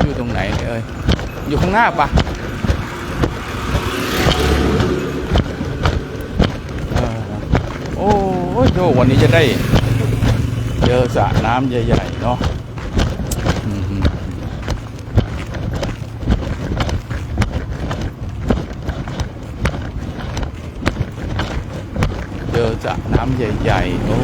E: อยู่ตรงไหนเนี่ยอยู่ข้างหน้าปะโอ้ยโชควันนี้จะได้เจอสระน้ำใหญ่ๆเนาะเจอสระน้ำใหญ่ๆโอ้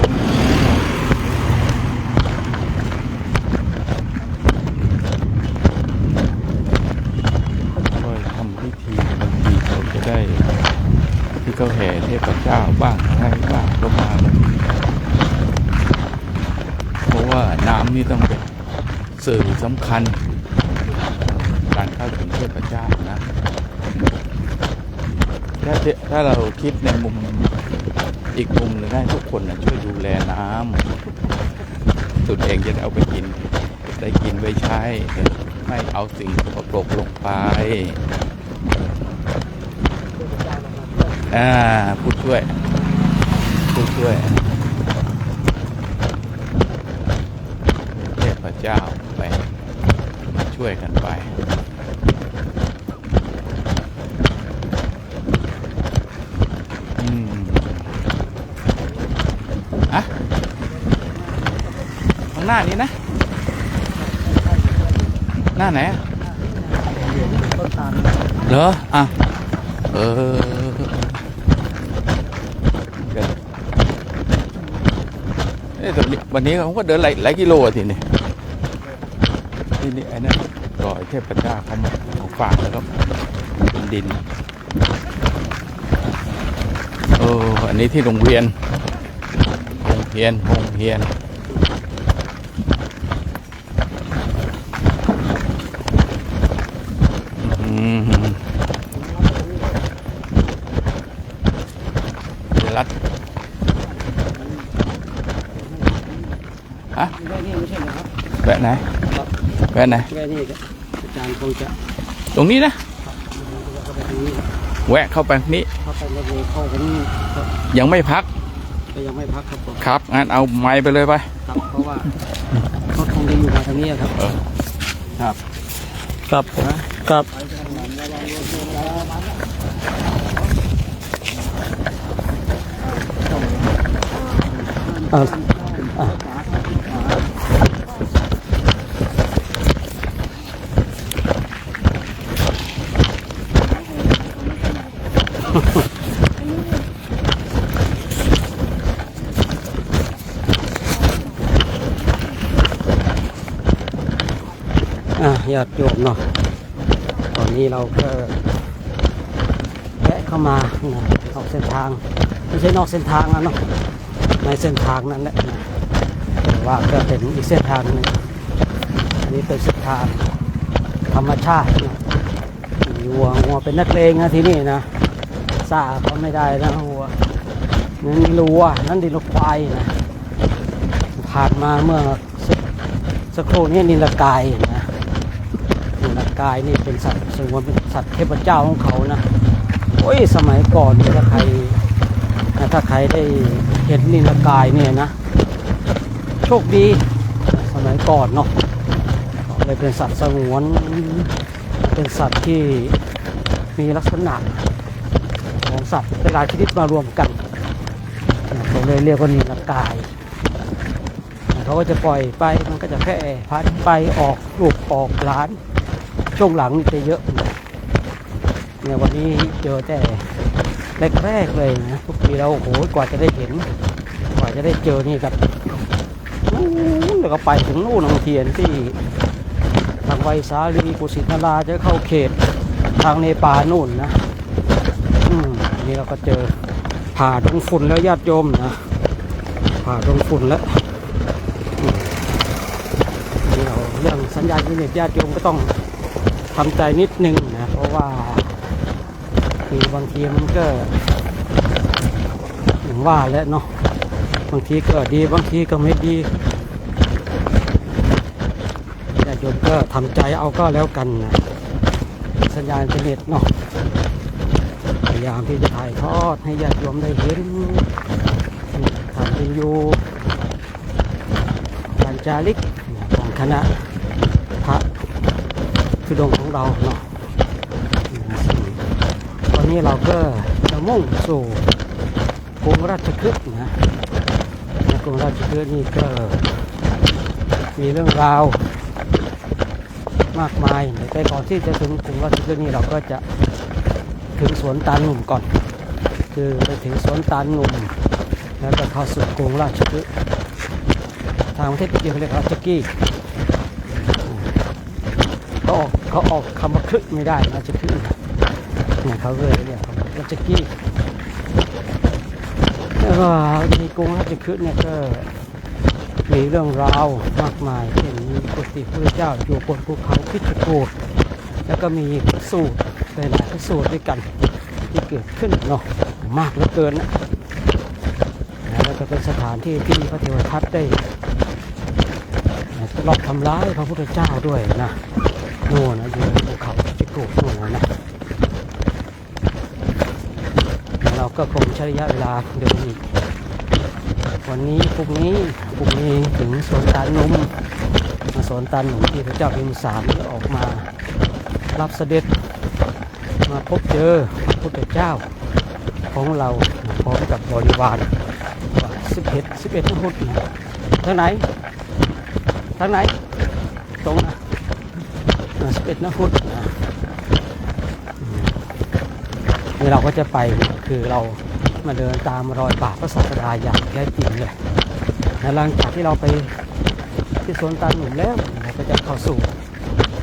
E: ทำพิธีบางทีเขาจะได้ที่เขาแห่เทพเจ้าบ้างอะไรบ้างก็มาเพราะว่าน้ำนี่ต้องเป็นสื่อสำคัญการเข้าถึงเทพเจ้านะถ้าเราคิดในมุมอีกมุมหนึ่งให้ทุกคนนะช่วยดูแลน้ำตัวเองจะได้เอาไปกินได้กินไว้ใช้ไม่เอาสิ่งสกปรกลงไปผู้ช่วยเทพเจ้าไปช่วยกันไปข้างหน้านี้นะหน้าไหนเหรอวันนี้ผมก็เดินหลายกิโลทีนี่ไอ้นั่นรอยเทพเจ้าเขามาของฝากแล้วก็เป็นดินอันนี้ที่โรงเรียนรัดแวะไหนอาจารย์คงจะตรงนี้นะแวะเข้าไปนี้ยังไม่พักครับผมครับงั้นเอาไม้ไปเลยไปครับเพราะว่าเขาคงจะอยู่มาทางนี้ครับครับญาติโยมเนาะตอนนี้เราก็แวะเข้ามาออกเส้นทางไม่ใช่นอกเส้นทางนะเนาะในเส้นทางนั่นแหละแต่ว่าก็เป็นอีกเส้นทางนึงอันนี้เป็นเส้นทางธรรมชาตินะวัวเป็นนักเลงนะที่นี่นะซาเขาไม่ได้นะวัวนั่นวัวนั่นดินควายนะผ่านมาเมื่อสักครู่นี้นิลกายนะนิลกายนี่เป็นสัตว์สงวนเป็นสัตว์เทพเจ้าของเขานะโอ้ยสมัยก่อนนี่ถ้าใครได้เห็นนิลกายเนี่ยนะโชคดีสมัยก่อนเนาะเลยเป็นสัตว์สงวนเป็นสัตว์ที่มีลักษณะของสัตว์หลายชนิดมารวมกันเขาเลยเรียกว่านิลกายเขาก็จะปล่อยไปมันก็จะแค่พันไปออกลูกออกหลานช่วงหลังจะเยอะเนี่ยวันนี้เจอแต่แรกเลยนะทุกปีเราโอ้โหกว่าจะได้เห็นกว่าจะได้เจอนี่ครับแล้วก็ไปถึงนู่นบางเทียนที่ทางไวสาลีกุสินาราจะเข้าเขตทางเนปาลนู่นนะนี่เราก็เจอผ่าดงฝุ่นแล้วญาติโยมนะผ่าดงฝุ่นแล้วนี่เราเรื่องสัญญาณอินเทอร์เน็ตญาติโยมก็ต้องทำใจนิดนึงนะเพราะว่าบางทีมันก็อย่างว่าแล้วเนาะบางทีก็ดีบางทีก็ไม่ดี
C: ก็ทำใจเอาก็แล้วกันนะสัญญาณอินเทอร์เน็ตเนาะพยายามที่จะถ่ายทอดให้ญาติโยมได้เห็นทำเป็นอยู่การจาริกของคณะพระธุดงค์ของเราเนาะตอนนี้เราก็จะมุ่งสู่กรุงราชคฤห์นะในกรุงราชคฤห์นี่ก็มีเรื่องราวมากมายแต่ก่อนที่จะถึงกรุงราชคฤห์นี่เราก็จะถึงสวนตาลหนุ่มก่อนคือไปถึงสวนตาลหนุ่มแล้วก็เข้าสู่กรุงราชคฤห์ทางประเทศจีนเขาเรียกราชกี้เขาออกคำว่าคฤห์ไม่ได้ราชคฤห์เนี่ยเขาเลยเรียกราชกี้แล้วก็ในกรุงราชคฤห์เนี่ยก็มีเรื่องราวมากมายเช่นมีกุฏิพระเจ้าอยู่บนภูเขาพิจิตรแล้วก็มีพระสูตรหลายพระสูตรด้วยกันที่เกิดขึ้นเนาะมากเหลือเกินนะแล้วก็เป็นสถานที่ที่พระเทวทัตได้ลอบทำร้ายพระพุทธเจ้าด้วยนะโน่นนะอยู่บนภูเขาพิจิตรโน่นนะเราก็คงใช้ระยะเวลาเดินอีกวันนี้พรุ่งนี้ถึงสวนตาลหนุ่มสวนตาลหนุ่มที่พระเจ้าพิมพิสารออกมารับเสด็จมาพบเจอพระพุทธเจ้าของเราพร้อมกับบริวาร11พุทธทางไหนตรงนะ11พุทธนี่เราก็จะไปคือเรามาเดินตามรอยบาทพระศาสดาอย่างแท้จริงเลยหลังจากที่เราไปที่สวนตาลหนุ่มแล้วเราก็จะเข้าสู่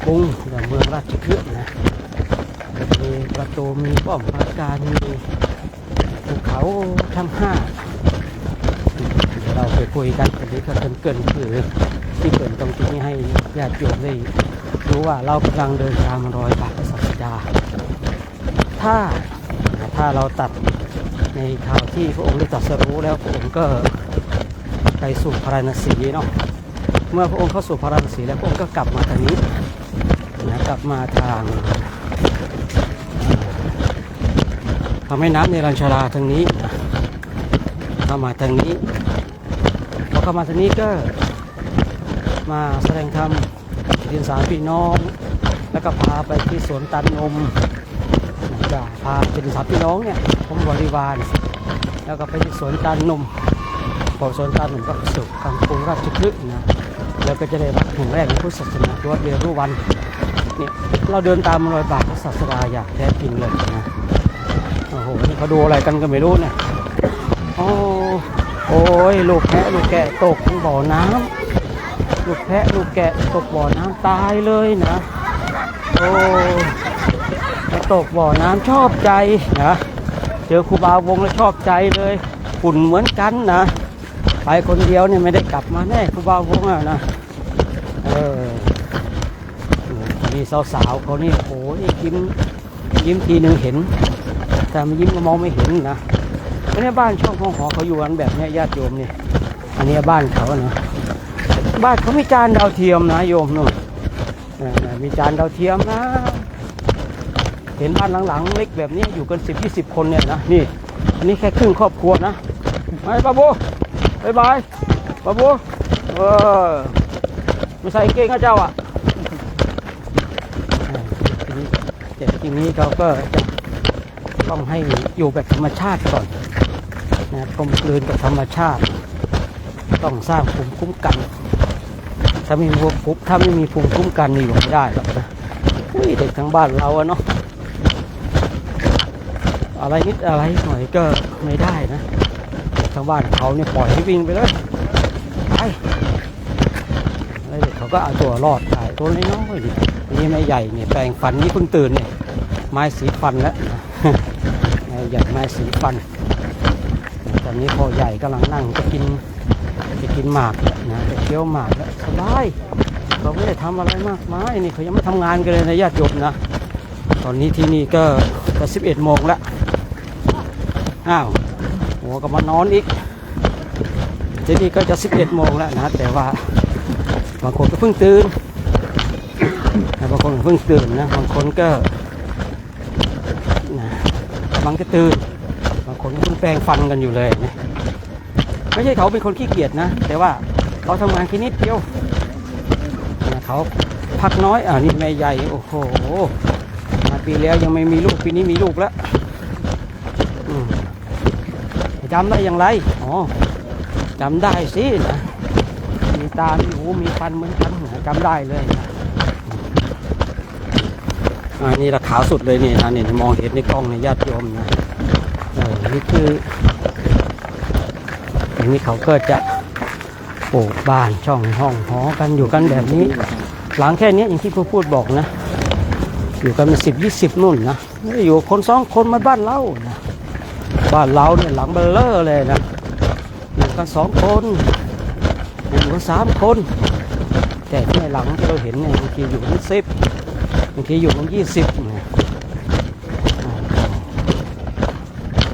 C: กรุงเมืองราชคฤห์นะมีประตูมีป้อมปราการมีภูเขาทั้ง5เราไปคุยกันวันนี้ก็เกินคือที่เกินตรงที่ให้ญาติโยมได้รู้ว่าเรากำลังเดินตามรอยบาทพระศาสดาถ้าเราตัดในข่าวที่พระองค์ได้ตรัสรู้แล้วพระองค์ก็ไปสู่พาราณสีเนาะเมื่อพระองค์เข้าสู่พาราณสีแล้วพระองค์ก็กลับมาทางนี้นะกลับมาทางแม่น้ำเนรัญชราทางนี้เข้ามาทางนี้พอเข้ามาทางนี้ก็มาแสดงธรรมกับดินสามพี่น้องแล้วก็พาไปที่สวนตาลหนุ่มจะพาเป็นสามพี่น้องเนี่ยผมบริวารแล้วก็ไปที่สวนตาลหนุ่มพอสวนตาลหนุ่มก็สู่ทางกรุงราชคฤห์นะแล้วก็จะได้รับแห่งแรกในพุทธศาสนาวัดเวรุวันเนี่ยเราเดินตามรอยบาทพระศาสดาอย่างแท้จริงเลยนะโอ้โหนี่เขาดูอะไรกันก็ไม่รู้เนี่ยโอ้ยลูกแพะลูกแกะตกบ่อน้ำลูกแพะลูกแกะตกบ่อน้ำตายเลยนะโอ้ตกบ่อน้ำชอบใจนะเจอครูบาวงแล้วชอบใจเลยฝุ่นเหมือนกันนะไปคนเดียวเนี่ยไม่ได้กลับมาแน่ครูบาวงนะมีสาวๆเขานี่โอ้ยยิ้มทีนึงเห็นแต่มันยิ้มก็มองไม่เห็นนะเนี่ยบ้านช่องห้องหอเขาอยู่กันแบบนี้ญาติโยมนี่อันนี้บ้านเขานะบ้านเขามีจานดาวเทียมนะโยมนู่นมีจานดาวเทียมนะเห็นบ้านหลังๆเล็กแบบนี้อยู่กัน10-20 คนเนี่ยนะนี่อันนี้แค่ครึ่งครอบครัวนะไปป้าโบบายป้าโบไม่ใส่เกงกับเจ้าอ่ะทีนี้เขาก็ต้องให้อยู่แบบธรรมชาติก่อนนะกลมกลืนกับธรรมชาติต้องสร้างภูมิคุ้มกันถ้าไม่มีภูมิคุ้มกันนี่อยู่ไม่ได้หรอกนะเด็กทั้งบ้านเราอะเนาะอะไรนิดอะไรหน่อยก็ไม่ได้นะทางบ้านเขาเนี่ยปล่อยให้วิ่งไปเลยไปแล้วเด็กเขาก็เอาตัวรอดได้ตัวน้อยๆดินี่ไม่ใหญ่เนี่ยแปลงฟันนี่เพิ่งตื่นเนี่ยไม้สีฟันแล้วใหญ่ไม้สีฟันตอนนี้พอใหญ่กำลังนั่งจะกินหมากนะจะเคี้ยวหมากแล้วสบายเขาไม่ได้ทำอะไรมากมายนี่เขายังไม่ทำงานกันเลยนะญาติโยมนะตอนนี้ที่นี่ก็11 โมงแล้วหัวก็มานอนอีกที่นี่ก็จะ11 โมงแล้วนะแต่ว่าบางคนก็เพิ่งตื่น บางคนเพิ่งตื่นนะบางคนก็นะกำลังจะตื่นบางคนก็เพิ่งแปรงฟันกันอยู่เลยนะไม่ใช่เขาเป็นคนขี้เกียจนะแต่ว่าเขาทำงานแค่นิดเดียวนะเขาพักน้อยนี่แม่ใหญ่โอ้โหมาปีแล้วยังไม่มีลูกปีนี้มีลูกแล้วจำได้อย่างไรอ๋อจำได้สินะมีตา มีหู มีฟันเหมือนกันจำได้เลยนะนี่ราขาวสุดเลยนี่นะนี่มองเห็นในกล้องในญาติโยมนะนี่คืออย่างนี้เขาก็จะปลูกบ้านช่องห้องหอกันอยู่กันแบบนี้หลังแค่นี้อย่างที่พูดบอกนะอยู่กันเป็น10-20นู่นนะไม่ได้อยู่คน2 คนมาบ้านเรานะบ้านเราเนี่ยหลังเบลเลอร์เลยนะอยู่กัน2 คนอยู่กัน3 คนแต่ที่ในหลังที่เราเห็นเนี่ยบางทีอยู่กัน10บางทีอยู่กัน20นะ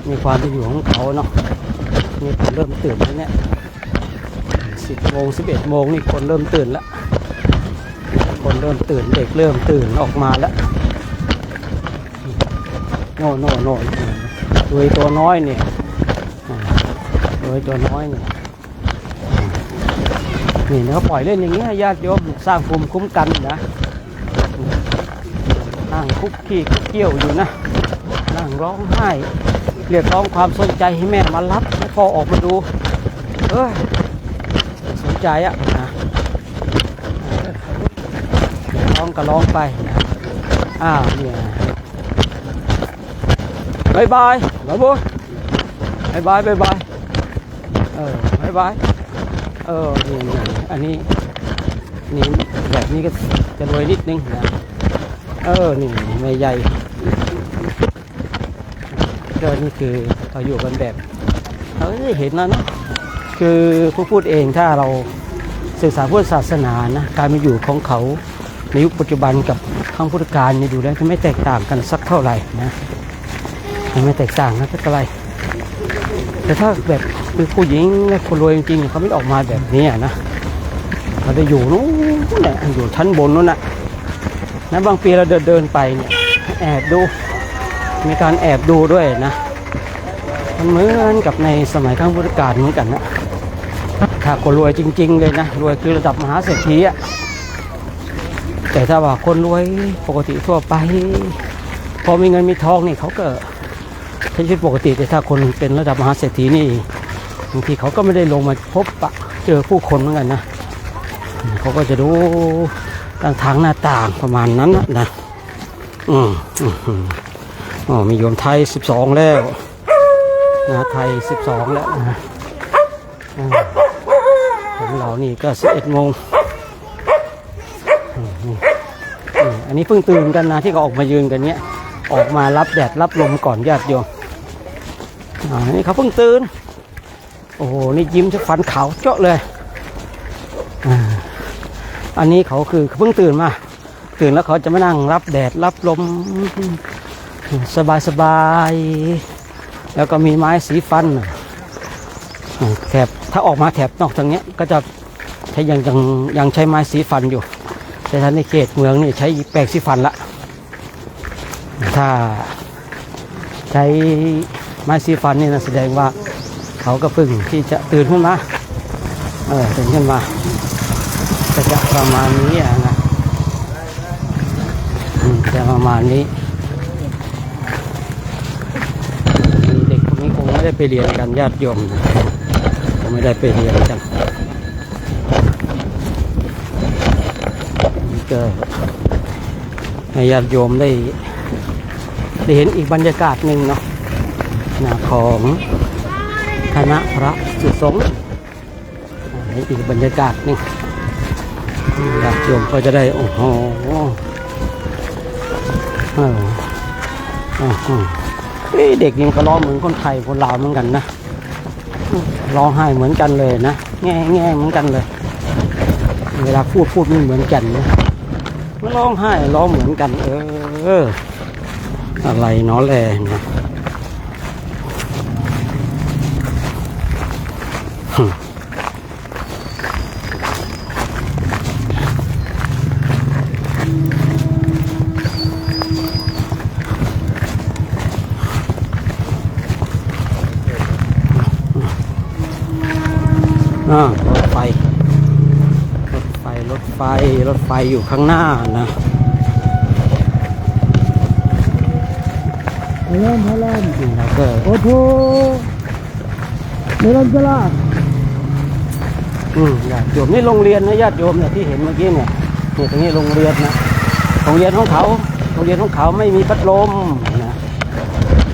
C: มีความเป็นอยู่ของเขาเนาะนี่คนเริ่มตื่นแล้วเนี่ย10 โมง 11 โมงนี่คนเริ่มตื่นแล้วคนเริ่มตื่นเด็กเริ่มตื่นออกมาแล้วโน่โดยตัวน้อยเนี่ยโดยตัวน้อยเนี่ยนี่เขาปล่อยเล่นอย่างนี้ญาติโยมสร้างภูมิคุ้มกันนะนั่งคุกขี้คุกเกี้ยวอยู่นะนั่งร้องไห้เรียกร้องความสนใจให้แม่มารับให้พ่อออกมาดูสนใจนะร้องก็ร้องไปนะเนี่ยบายบายบายบายบายบายบายบายบายนี่อันนี้นี่แบบนี้ก็จะรวยนิดนึงนะนี่ไม่ใหญ่นี่คือเราอยู่กันแบบเห็นแล้วนะคือผู้พูดเองถ้าเราศึกษาพุทธศาสนานะการมาอยู่ของเขาในยุคปัจจุบันกับครั้งพุทธกาลนี่ดูแล้วจะไม่แตกต่างกันสักเท่าไหร่นะไม่แตกต่างนะสักเท่าไหร่แต่ถ้าแบบคือผู้หญิงและคนรวยจริงๆเขาไม่ออกมาแบบนี้นะเขาจะอยู่นู้นเนี่ยอยู่ชั้นบนนู้นนะบางปีเราเดินไปเนี่ยแอบดูมีการแอบดูด้วยนะมันเหมือนกับในสมัยครั้งพุทธกาลเหมือนกันนะถ้าคนรวยจริงๆเลยนะรวยคือระดับมหาเศรษฐีอ่ะแต่ถ้าว่าคนรวยปกติทั่วไปพอมีเงินมีทองนี่เขาก็ใช้ชีวิตปกติแต่ถ้าคนเป็นระดับมหาเศรษฐีนี่บางทีเขาก็ไม่ได้ลงมาพบปะเจอผู้คนเหมือนกันนะเขาก็จะดูทางหน้าต่างประมาณนั้นนะมีโยมไทย12แล้วนะไทย12แล้วนะของเรานี่ก็11 โมงอันนี้เพิ่งตื่นกันนะที่เขาออกมายืนกันเนี้ยออกมารับแดดรับลมก่อนญาติโยมนี่เขาเพิ่งตื่นโอ้โหนี่ยิ้มจะฟันขาวเจาะเลยอันนี้เขาคือเพิ่งตื่นมาตื่นแล้วเขาจะมานั่งรับแดดรับลมสบายๆแล้วก็มีไม้สีฟันแถบถ้าออกมาแถบนอกทางเนี้ยก็จะใช้ยังใช้ไม้สีฟันอยู่แต่ท่านในเขตเมืองนี่ใช้แปรงสีฟันละถ้าใช้ไม้สีฟันนี่นะแสดงว่าเขาก็เพิ่งที่จะตื่นขึ้นมาตื่นขึ้นมาจะประมาณนี้นะจะประมาณนี้เด็กคนนี้คงไม่ได้ไปเรียนกันญาติโยมคงไม่ได้ไปเรียนกันก็ให้ญาติโยมได้เห็นอีกบรรยากาศหนึ่งเนาะของคณะพระสุสงฆ์เห็นอีกบรรยากาศหนึ่งญาติโยมก็จะได้โอ้โหเด็กยังก็ร้องเหมือนคนไทยคนลาวเหมือนกันนะร้องไห้เหมือนกันเลยนะแง่เหมือนกันเลยเวลาพูดไม่เหมือนกันนะร้องไห้ร้องเหมือนกันอะไรเนาะแลนะ รถไฟอยู่ข้างหน้านะนี่แล้วก็โอ้โหนี่ลำจะล่ะญาติโยมนี่โรงเรียนนะญาติโยมเนี่ยที่เห็นเมื่อกี้เนี่ยตรงนี้โรงเรียนนะโรงเรียนของเขาไม่มีพัดลมนะ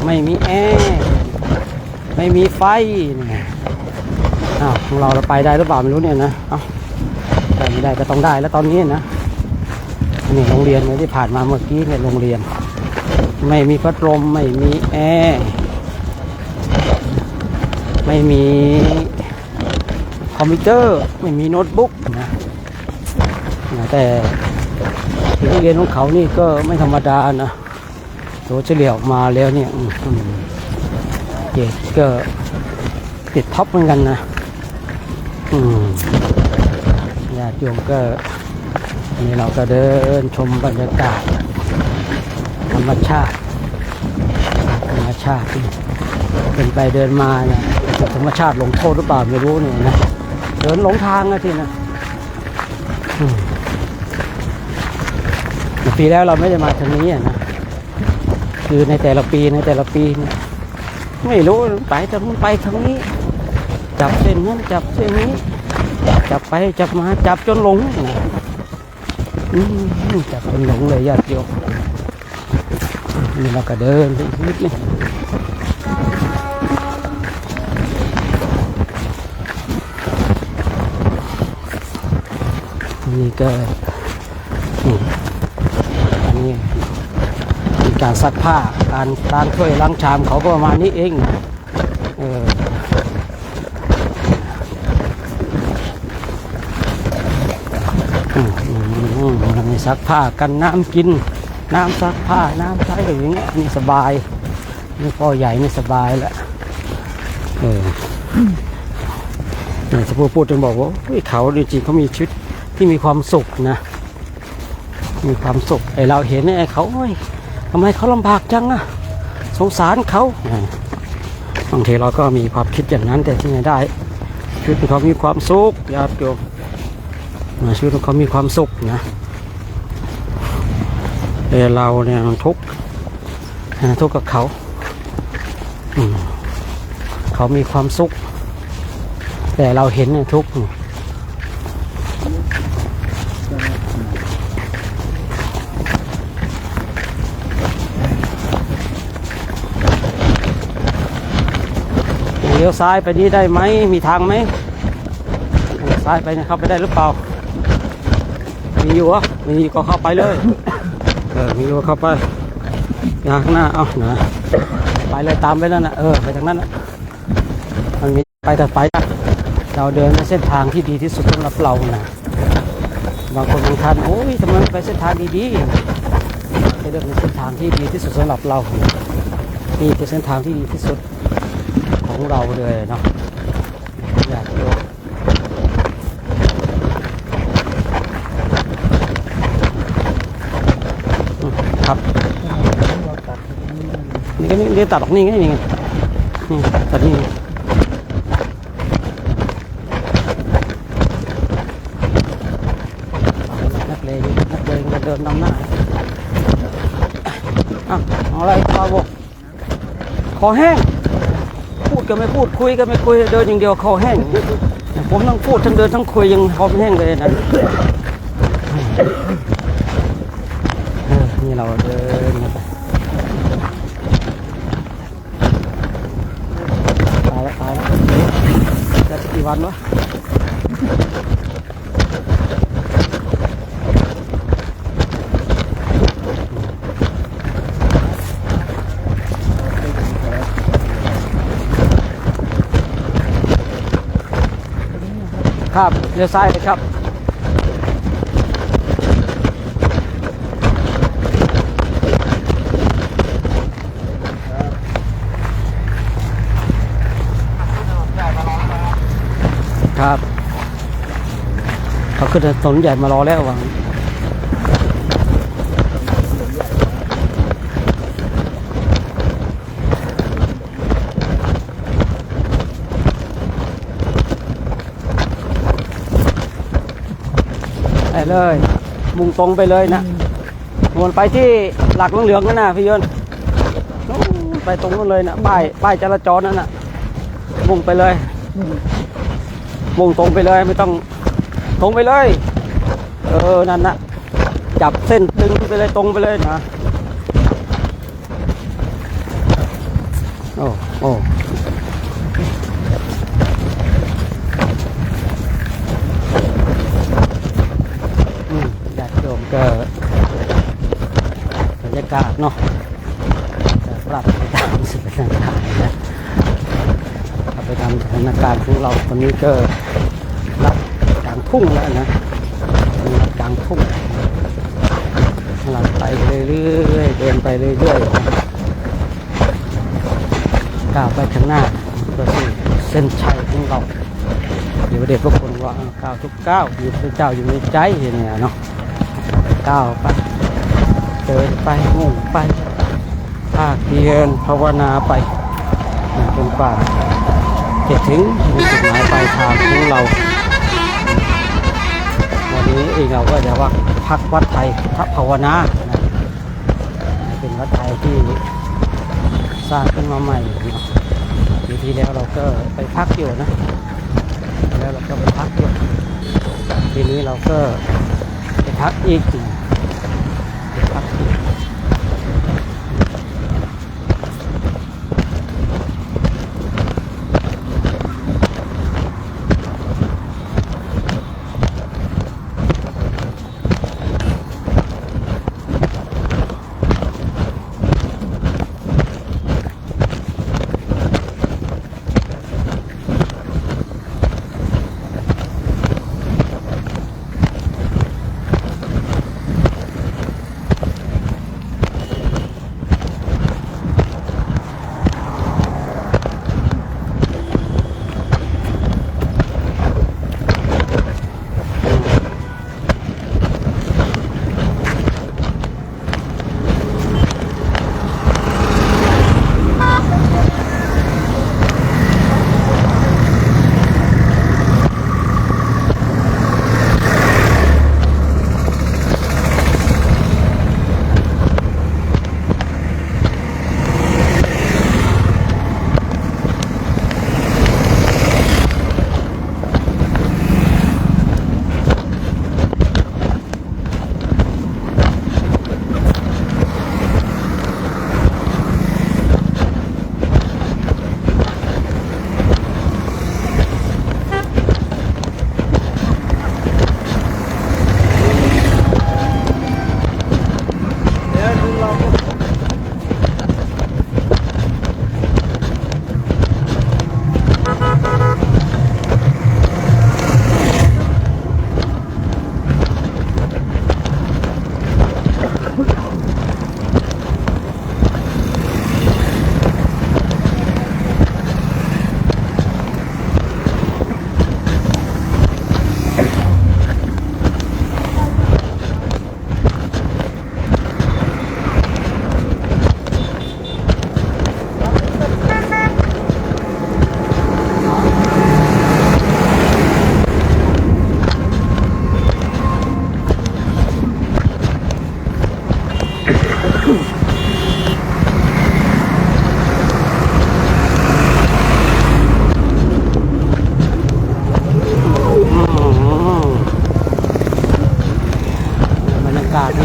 C: ไม่มีแอร์ไม่มีไฟเนี่ยของเราไปได้หรือเปล่าไม่รู้เนี่ยนะไปไม่ได้ก็ต้องได้แล้วตอนนี้นะนี่โรงเรียนที่ผ่านมาเมื่อกี้เนี่ยโรงเรียนไม่มีพัดลมไม่มีแอร์ไม่มีคอมพิวเตอร์ไม่มีโน้ตบุ๊กนะแต่ที่โรงเรียนของเขานี่ก็ไม่ธรรมดานะตัวเฉลี่ยออกมาแล้วเนี่ยเกรดก็ติดท็อปเหมือนกันนะญาติโยมก็นี่เราก็เดินชมบรรยากาศธรรมชาติเดินไปเดินมาเนี่ยธรรมชาติลงโทษหรือเปล่าไม่รู้เนี่ยนะเดินหลงทางนะทีนะปีแล้วเราไม่ได้มาทางนี้นะคือในแต่ละปีเนี่ยไม่รู้ไปทางนู้นไปทางนี้จับเส้นนั้นจับเส้นนี้จับไปจับมาจับจนหลงจับจนหลงเลยญาติโยมนี่เราก็เดินไปนิดนึงนี่ก็อันนี้มีการซักผ้าการล้างถ้วยล้างชามเขาก็ประมาณนี้เองมีซักผ้ากันน้ำกินน้ำซักผ้าน้ำใช้อย่างเงี้ยนี่สบายนี่พ่อใหญ่นี่สบายแล้วเนี่ยจะพูดจนบอกว่าเขาจริงๆเขามีชีวิตที่มีความสุขนะมีความสุขไอเราเห็นไอเขาทำไมเขาลำบากจังอะสงสารเขาบางทีเราก็มีความคิดอย่างนั้นแต่ที่ไหนได้ชีวิตของเขามีความสุขญาติโยมชีวิตของเขามีความสุขนะแต่เราเนี่ยทุกข์กับเขาเขามีความสุขแต่เราเห็นเนี่ยทุกข์เลี้ยวซ้ายไปนี้ได้ไหมมีทางไหมซ้ายไปเข้าไปได้หรือเปล่ามีอยู่อ่ะมีก็เข้าไปเลยมีอยู่เข้าไปข้างหน้านะไปเลยตามไปนั่นนะไปทางนั้นนะมันมีไปแต่ไปเราเดินในเส้นทางที่ดีที่สุดสำหรับเรานะบางคนบางท่านโอ้ยทำไมไปเส้นทางดีๆไปเดินในเส้นทางที่ดีที่สุดสำหรับเรานี่คือเส้นทางที่ดีที่สุดของเราเลยเนาะอยากดูครับนี่ก็นี่ตัดออกนี่ไงนี่ตัดนี่นักเลงก็เดินนำหน้าอะไรมาบอกคอแห้งพูดก็ไม่พูดคุยก็ไม่คุยเดินอย่างเดียวคอแห้งผมทั้งพูดทั้งเดินทั้งคุยยังคอไม่แห้งเลยนะนี่เราเดินตายแล้วจะกี่วันวะครับเลี้ยวซ้ายเลยครับครับเขาขึ้นถนนใหญ่มารอแล้ววัง เลย มุ่งตรงไปเลยนะวนไปที่หลักเหลืองๆนั่นนะพี่ยนต์นู่นไปตรงนู้นเลยนะป้ายจราจรนั่นนะมุ่งไปเลยมุ่งตรงไปเลยไม่ต้องตรงไปเลยนั่นนะจับเส้นตึงไปเลยตรงไปเลยนะโอ้ญาติโยมก็บรรยากาศเนาะปรับไปตามสถานการณ์นะไปตามสถานการณ์ของเราตอนนี้ก็รับกลางทุ่งแล้วนะรับกลางทุ่งเราไปเรื่อยๆเดินไปเรื่อยๆก้าวไปข้างหน้าเพื่อสู่เส้นชัยของเราเดี๋ยวเด็กพวกคนว่าก้าวทุกก้าวอยู่พระเจ้าอยู่ในใจเนี่ยเนาะก้าวไปเดินไปมุ่งไปภาคเพียรภาวนาไปจนกว่าจะถึงจุดหมายปลายทางของเราวันนี้เองเราก็จะว่าพักวัดไทยพระภาวนาเป็นวัดไทยที่สร้างขึ้นมาใหม่ปีที่แล้วเราก็ไปพักอยู่นะแล้วเราก็ไปพักอยู่ทีนี้เราก็ไปพักอีกไปพักอีก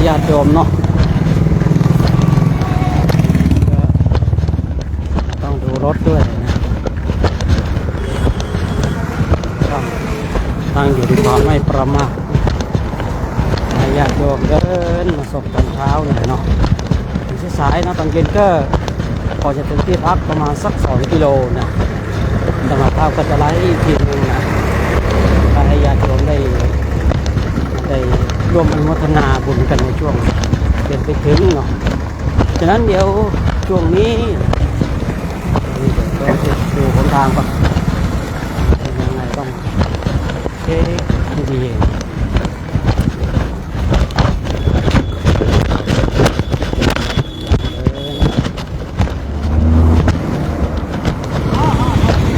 C: ญาติโยมเนาะต้องดูรถด้วยนะตั้งอยู่ด้วยความไม่ประมาทญาติโยมเดินมาส่งตอนเช้าเนี่ยเนาะถึงสายนะตอนเย็นก็พอจะถึงที่พักประมาณสัก2 กิโลนะสำหรับภาพก็จะไล่อีกทีนึงนะให้ญาติโยมได้ร่วมอนุโมทนาบุญกันในช่วงเป็นไปถึงเนาะฉะนั้นเดี๋ยวช่วงนี้เดี๋ยวดูหนทางก่อนเป็นยังไงต้องเช็คให้ดี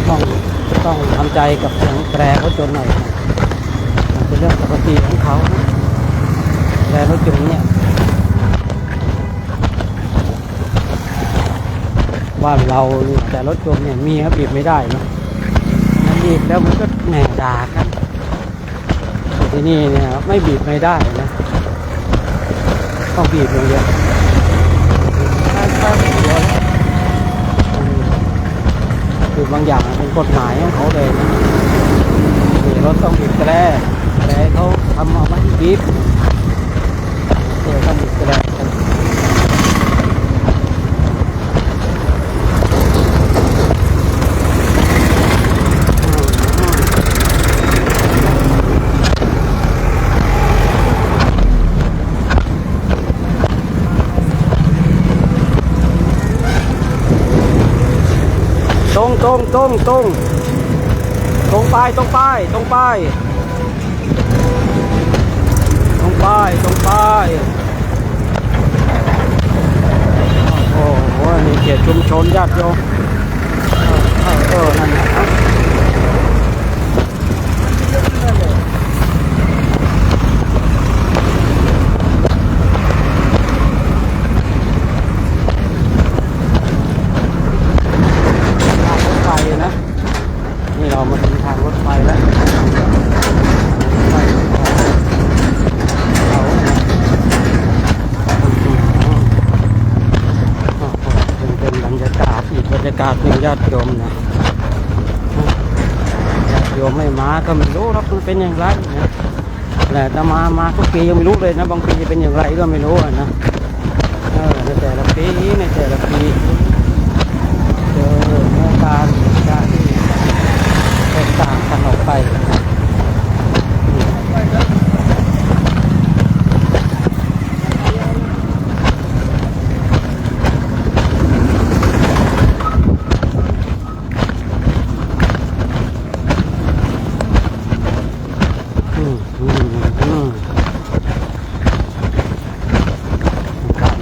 C: ต้องทำใจกับเสียงแตรเขาจนหน่อยเป็นเรื่องปกติของเขา แต่รถยนต์เนี่ยบ้านเราแต่รถยนต์เนี่ยมีครับบีบไม่ได้เนาะมันบีบแล้วมันก็แหน่ด่ากันที่นี่เนี่ยไม่บีบไม่ได้นะต้องบีบอย่างเดียวคือบางอย่างเป็นกฎหมายของเขาเลยนะรถต้องบีบแตรเขาทำเอาไว้บีบต้องบีบแตรตรงไปโอ้โหนี่เขตชุมชนญาติโยมนั่นแหละนี่เรามาถึงทางรถไฟแล้วเป็นบรรยากาศอีกบรรยากาศหนึ่งญาติโยมนะญาติโยมไม่มาก็ไม่รู้ว่ามันเป็นอย่างไรนะแต่มาทุกปียังไม่รู้เลยนะบางปีจะเป็นอย่างไรก็ไม่รู้นะในแต่ละปีเจอเรื่องการที่แตกต่างกันออกไป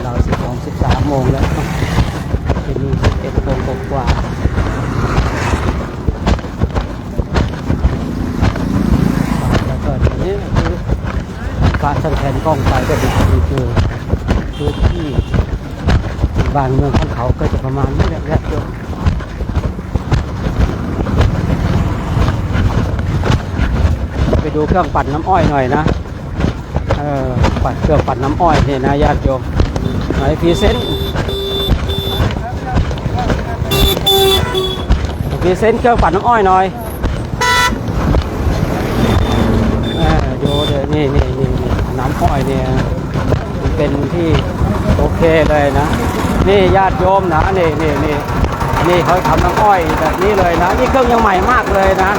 C: เรา13 โมงแล้วที่นี่11 โมงกว่าแล้วก็ทีนี้คือการสั่งแทนกล้องไปก็เป็นคือพื้นที่บ้านเมืองของเขาก็จะประมาณนี้แหละญาติโยมไปดูเครื่องปั่นน้ำอ้อยหน่อยนะปั่นเครื่องปั่นน้ำอ้อยนี่นะญาติโยมไหนพรีเซนต์เครื่องปั่นน้ำอ้อยหน่อยดูเดี๋ยวนี่น้ำอ้อยเนี่ยมันเป็นที่โอเคเลยนะนี่ญาติโยมนะนี่เขาทำน้ำอ้อยแบบนี้เลยนะนี่เครื่องยังใหม่มากเลยนะ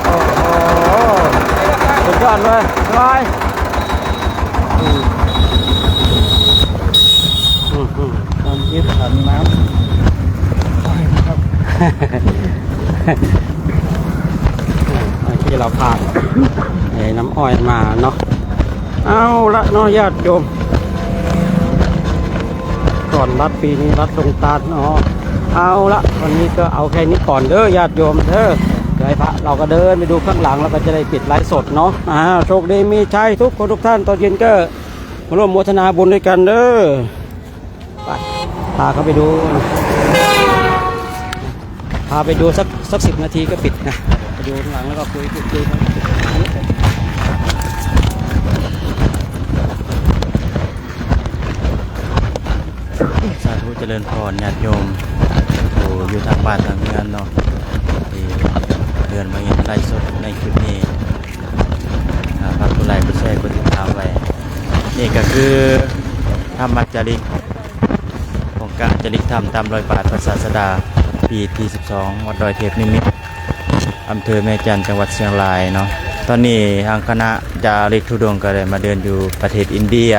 C: โอ้โหสุดยอดเลยตอนยึดถังน้ำที่เราผ่านน้ำอ้อยมาเนาะเอาละเนาะญาติโยมก่อนรัดปีนี้รัดตรงตาเนาะเอาละวันนี้ก็เอาแค่นี้ก่อนเด้อญาติโยมเด้อเดี๋ยวพระเราก็เดินไปดูข้างหลังแล้วก็จะได้ปิดไลฟ์สดเนาะโชคดีมีชัยทุกคนทุกท่านตอนเย็นก็มาร่วมโมทนาบุญด้วยกันเด้อไปพาเขาไปดูสัก10 นาทีก็ปิดนะไปดูข้างหลังแล้วก็คุยกันสาธุเจริญพรญาติโยมอยู่ทางบ้านทางเมืองเนาะที่เดินมาเห็นไลฟ์สดในคลิปนี้ฝากกดไลค์กดแชร์กดติดตามไว้นี่ก็คือธรรมจาริกของการจริกธรรมตามรอยบาทพระศาสดาปีที่12วัดดอยเทพนิมิตรอำเภอแม่จันทร์จังหวัดเชียงรายเนาะตอนนี้ทางคณะจาริกธุดงค์ก็ได้มาเดินอยู่ประเทศอินเดีย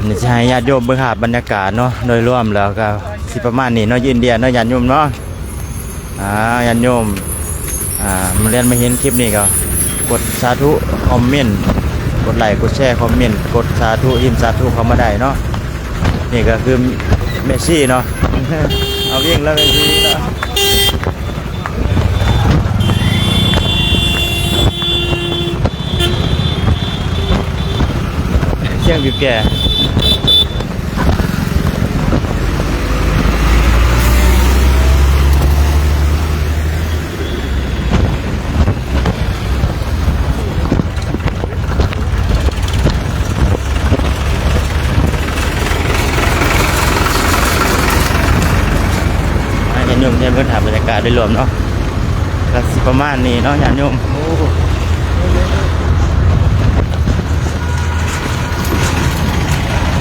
C: นี่จะให้ญาติโยมเบิ่งภาพบรรยากาศเนาะโดยรวมแล้วก็สิประมาณนี้เนาะอินเดียเนาะญาติโยมเนาะญาติโยมมาเรียนมาเห็นคลิปนี้ก็กดสาธุคอมเมนต์กดไลค์กดแชร์คอมเมนต์กดสาธุอินสาธุเข้ามาได้เนาะนี่ก็คือเมสซี่เนาะ เอาวิ่งแล้วเมสซี่แล้ว
E: เสียงบีบแก่ญาติโยมเนี่ยเพิ่นถามบรรยากาศโดยรวมเนาะก็สิประมาณนี้เนาะญาติโยม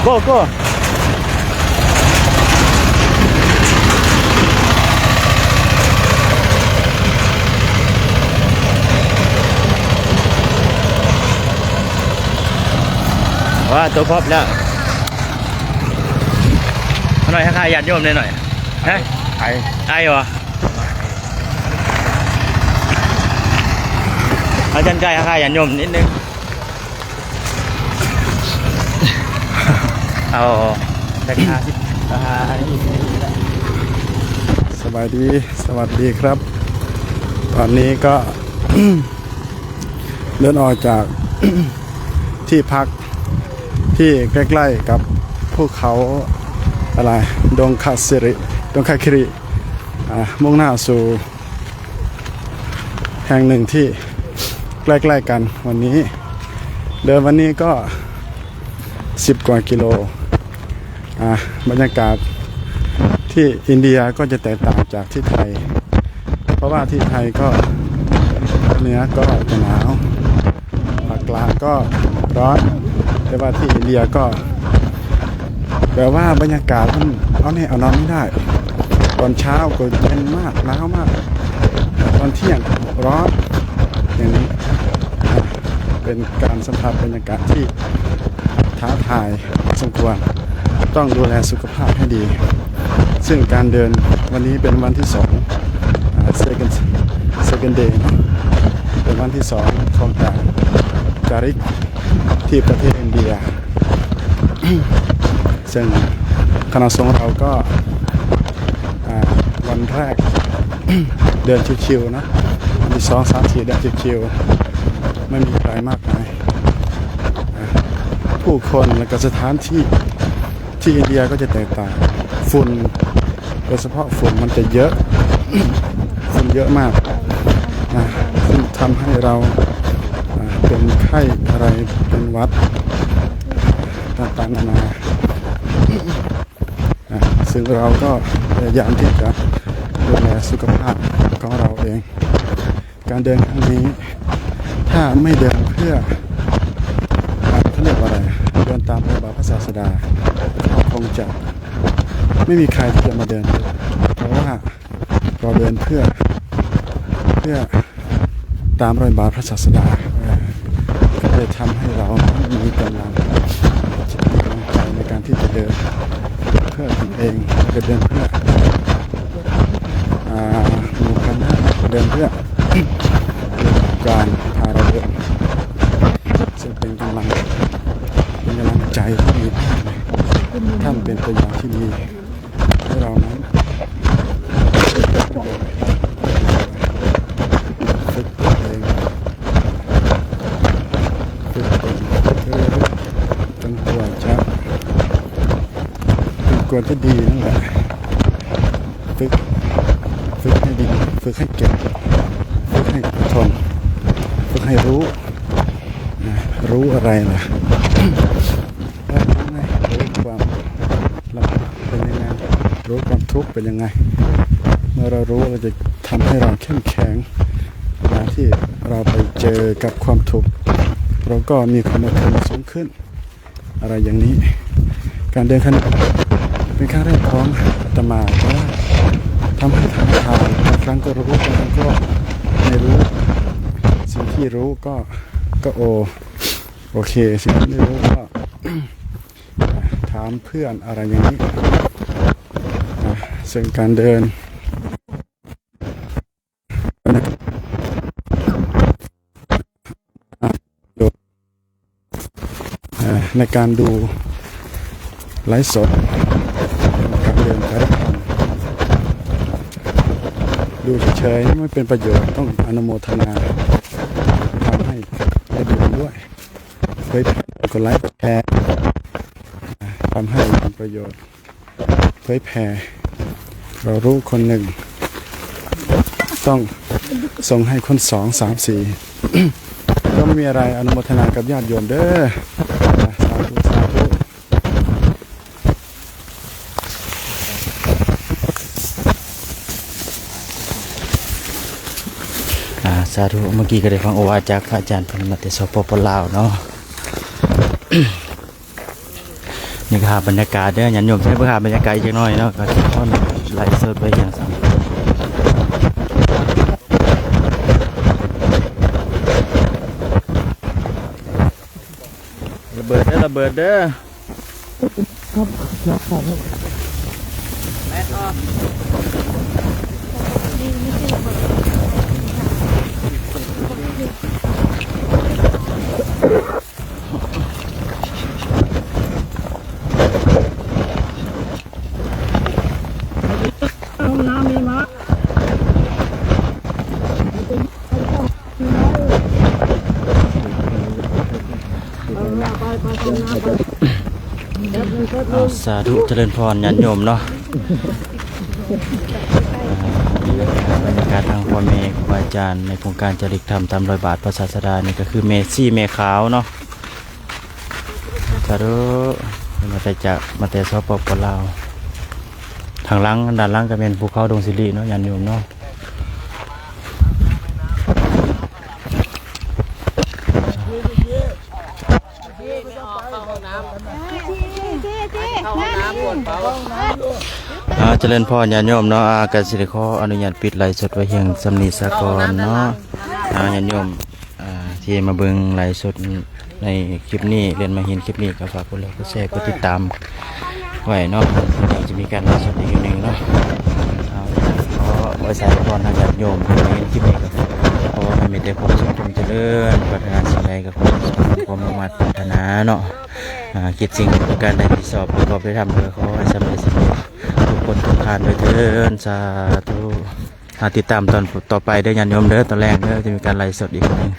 E: โก้ว่าตัวครบแล้วหน่อยให้ค่าญาติโยมหน่อยฮะไอ้วะอาจารย์ใจค่าญาติโยมนิดนึงเอาราคาราคา
F: สวัสดีครับ ตอนนี้ก็ เดินออกจาก ที่พักที่ใกล้ๆกับภูเขาอะไรดงคาคิริมุ่งหน้าสู่แห่งหนึ่งที่ใกล้ๆกันวันนี้เดินวันนี้ก็10 กว่ากิโลบรรยากาศที่อินเดียก็จะแตกต่างจากที่ไทยเพราะว่าที่ไทยก็เหนือก็จะหนาวภาคกลางก็ร้อนแต่ว่าที่อินเดียก็แบบว่าบรรยากาศมันเอาแน่เอานอนไม่ได้ตอนเช้าก็เย็นมากหนาวมากตอนเที่ยงร้อนอย่างนี้เป็นการสัมผัสบรรยากาศที่ท้าทายสมควรต้องดูแลสุขภาพให้ดีซึ่งการเดินวันนี้เป็นวันที่second day เป็นวันที่2ของการจาริกที่ประเทศอินเดีย ซึ่งคณะสงฆ์เราก็วันแรก เดินชิวๆนะวันที่2 3 4เดินชิวๆไม่มีใครมากมายผู้คนและก็สถานที่ที่อินเดียก็จะแตกต่างฝุ่นโดยเฉพาะฝุ่นมันจะเยอะ ฝุ่นเยอะมากซึ่งทำให้เราเป็นไข้อะไรเป็นหวัดต่างๆนานาซึ่งเราก็พยายามที่จะดูแลสุขภาพของเราเองการเดินครั้งนี้ถ้าไม่เดินเพื่อเขาเรียกว่าอะไรเดินตามรอยบาทพระศาสดาคงจะไม่มีใครที่จะมาเดินเพราะว่าเราเดินเพื่อตามรอยบาทพระศาสดาก็เลยทำให้เรามีกำลังใจในการที่จะเดินเพื่อตนเองจะเดินเพื่อหมู่คณะเดินเพื่อการพาเราเดินซึ่งเป็นกำลังใจที่ดีท่านเป็นตัวอย่างที่ดีให้เรานั้นฝึกตัวเองฝึกตนจนกว่าจะดีนั่นแหละฝึกให้ดีฝึกให้เก่งฝึกให้ทนฝึกให้รู้อะไรล่ะรู้ความลำบากเป็นยังไงรู้ความทุกข์เป็นยังไงเมื่อเรารู้เราจะทำให้เราเข้มแข็งเวลาที่เราไปเจอกับความทุกข์เราก็มีความอดทนสูงขึ้นอะไรอย่างนี้การเดินขั้นเป็นครั้งแรกของอาตมาเพราะว่าทำให้ท้าทายบางครั้งก็รู้บางครั้งก็ไม่รู้สิ่งที่รู้ก็โอเคสิ่งที่ไม่รู้ก็ ถามเพื่อนอะไรอย่างนี้ซึ่งการเดินในการดูไลฟ์สดการเดินการทำดูเฉยๆไม่เป็นประโยชน์ต้องอนุโมทนาทำให้ได้ดูด้วยเผยแผ่ กดไลค์กดแชร์ทำให้มีประโยชน์เผยแผ่เรารู้คนหนึ่งต้องส่งให้คนสองสามสี่ ก็ไม่มีอะไรอนุโมทนากับญาติโยมเด้อสาธุสาธุ
G: สาธุเมื่อกี้ก็ได้ฟังโอวาทจากพระอาจารย์เพิ่นมาแต่สปปลาวเนาะ นี่ก็บรรยากาศเด้อญาติโยมใช้เพื่อบรรยากาศอีกน้อยเนาะก็ค่อนไล่สดไปอย่างสั่งระเบิดเด้อระเบิดเด้อสาธุเจริญพรญาติโยมเนาะบรรยากาศทางพ่อแม่ครูบาอาจารย์ในโครงการจริกธรรมตามรอยบาทพระศาสดานี่ก็คือเมซี่เมขาวเนาะสาธุมาแต่สปปลาวทางหลังด้านหลังก็เป็นภูเขาดงสิริเนาะญาติโยมเนาะเจริญพรญาติโยมเนาะการสิริขออนุญาตปิดไลฟ์สดไว้เพียงสำนีสากรเนาะญาติโยมที่มาเบิ่งไลฟ์สดในคลิปนี้เรียนมาเห็นคลิปนี้ก็ฝากกดไลค์กดแชร์กดติดตามไว้เนาะจะมีการไลฟ์สดอีกหนึ่งเนาะขอไว้สายพรทางญาติโยมที่มาเห็นคลิปนี้ก็ขอให้มีแต่ความสุขความเจริญปรารถนาสิ่งใดก็ขอความมุ่งมั่นปรารถนาเนาะคิดสิ่งประการใดที่สอบประกอบได้ทำเพื่อขอให้สำเร็จสิ่งนี้ทุกคนทุกท่านโดยเถิดสาธุติดตามตอนต่อไปได้ญาติโยมเด้อตอนแรกเด้อจะมีการไลฟ์สดอีกครั้งนึง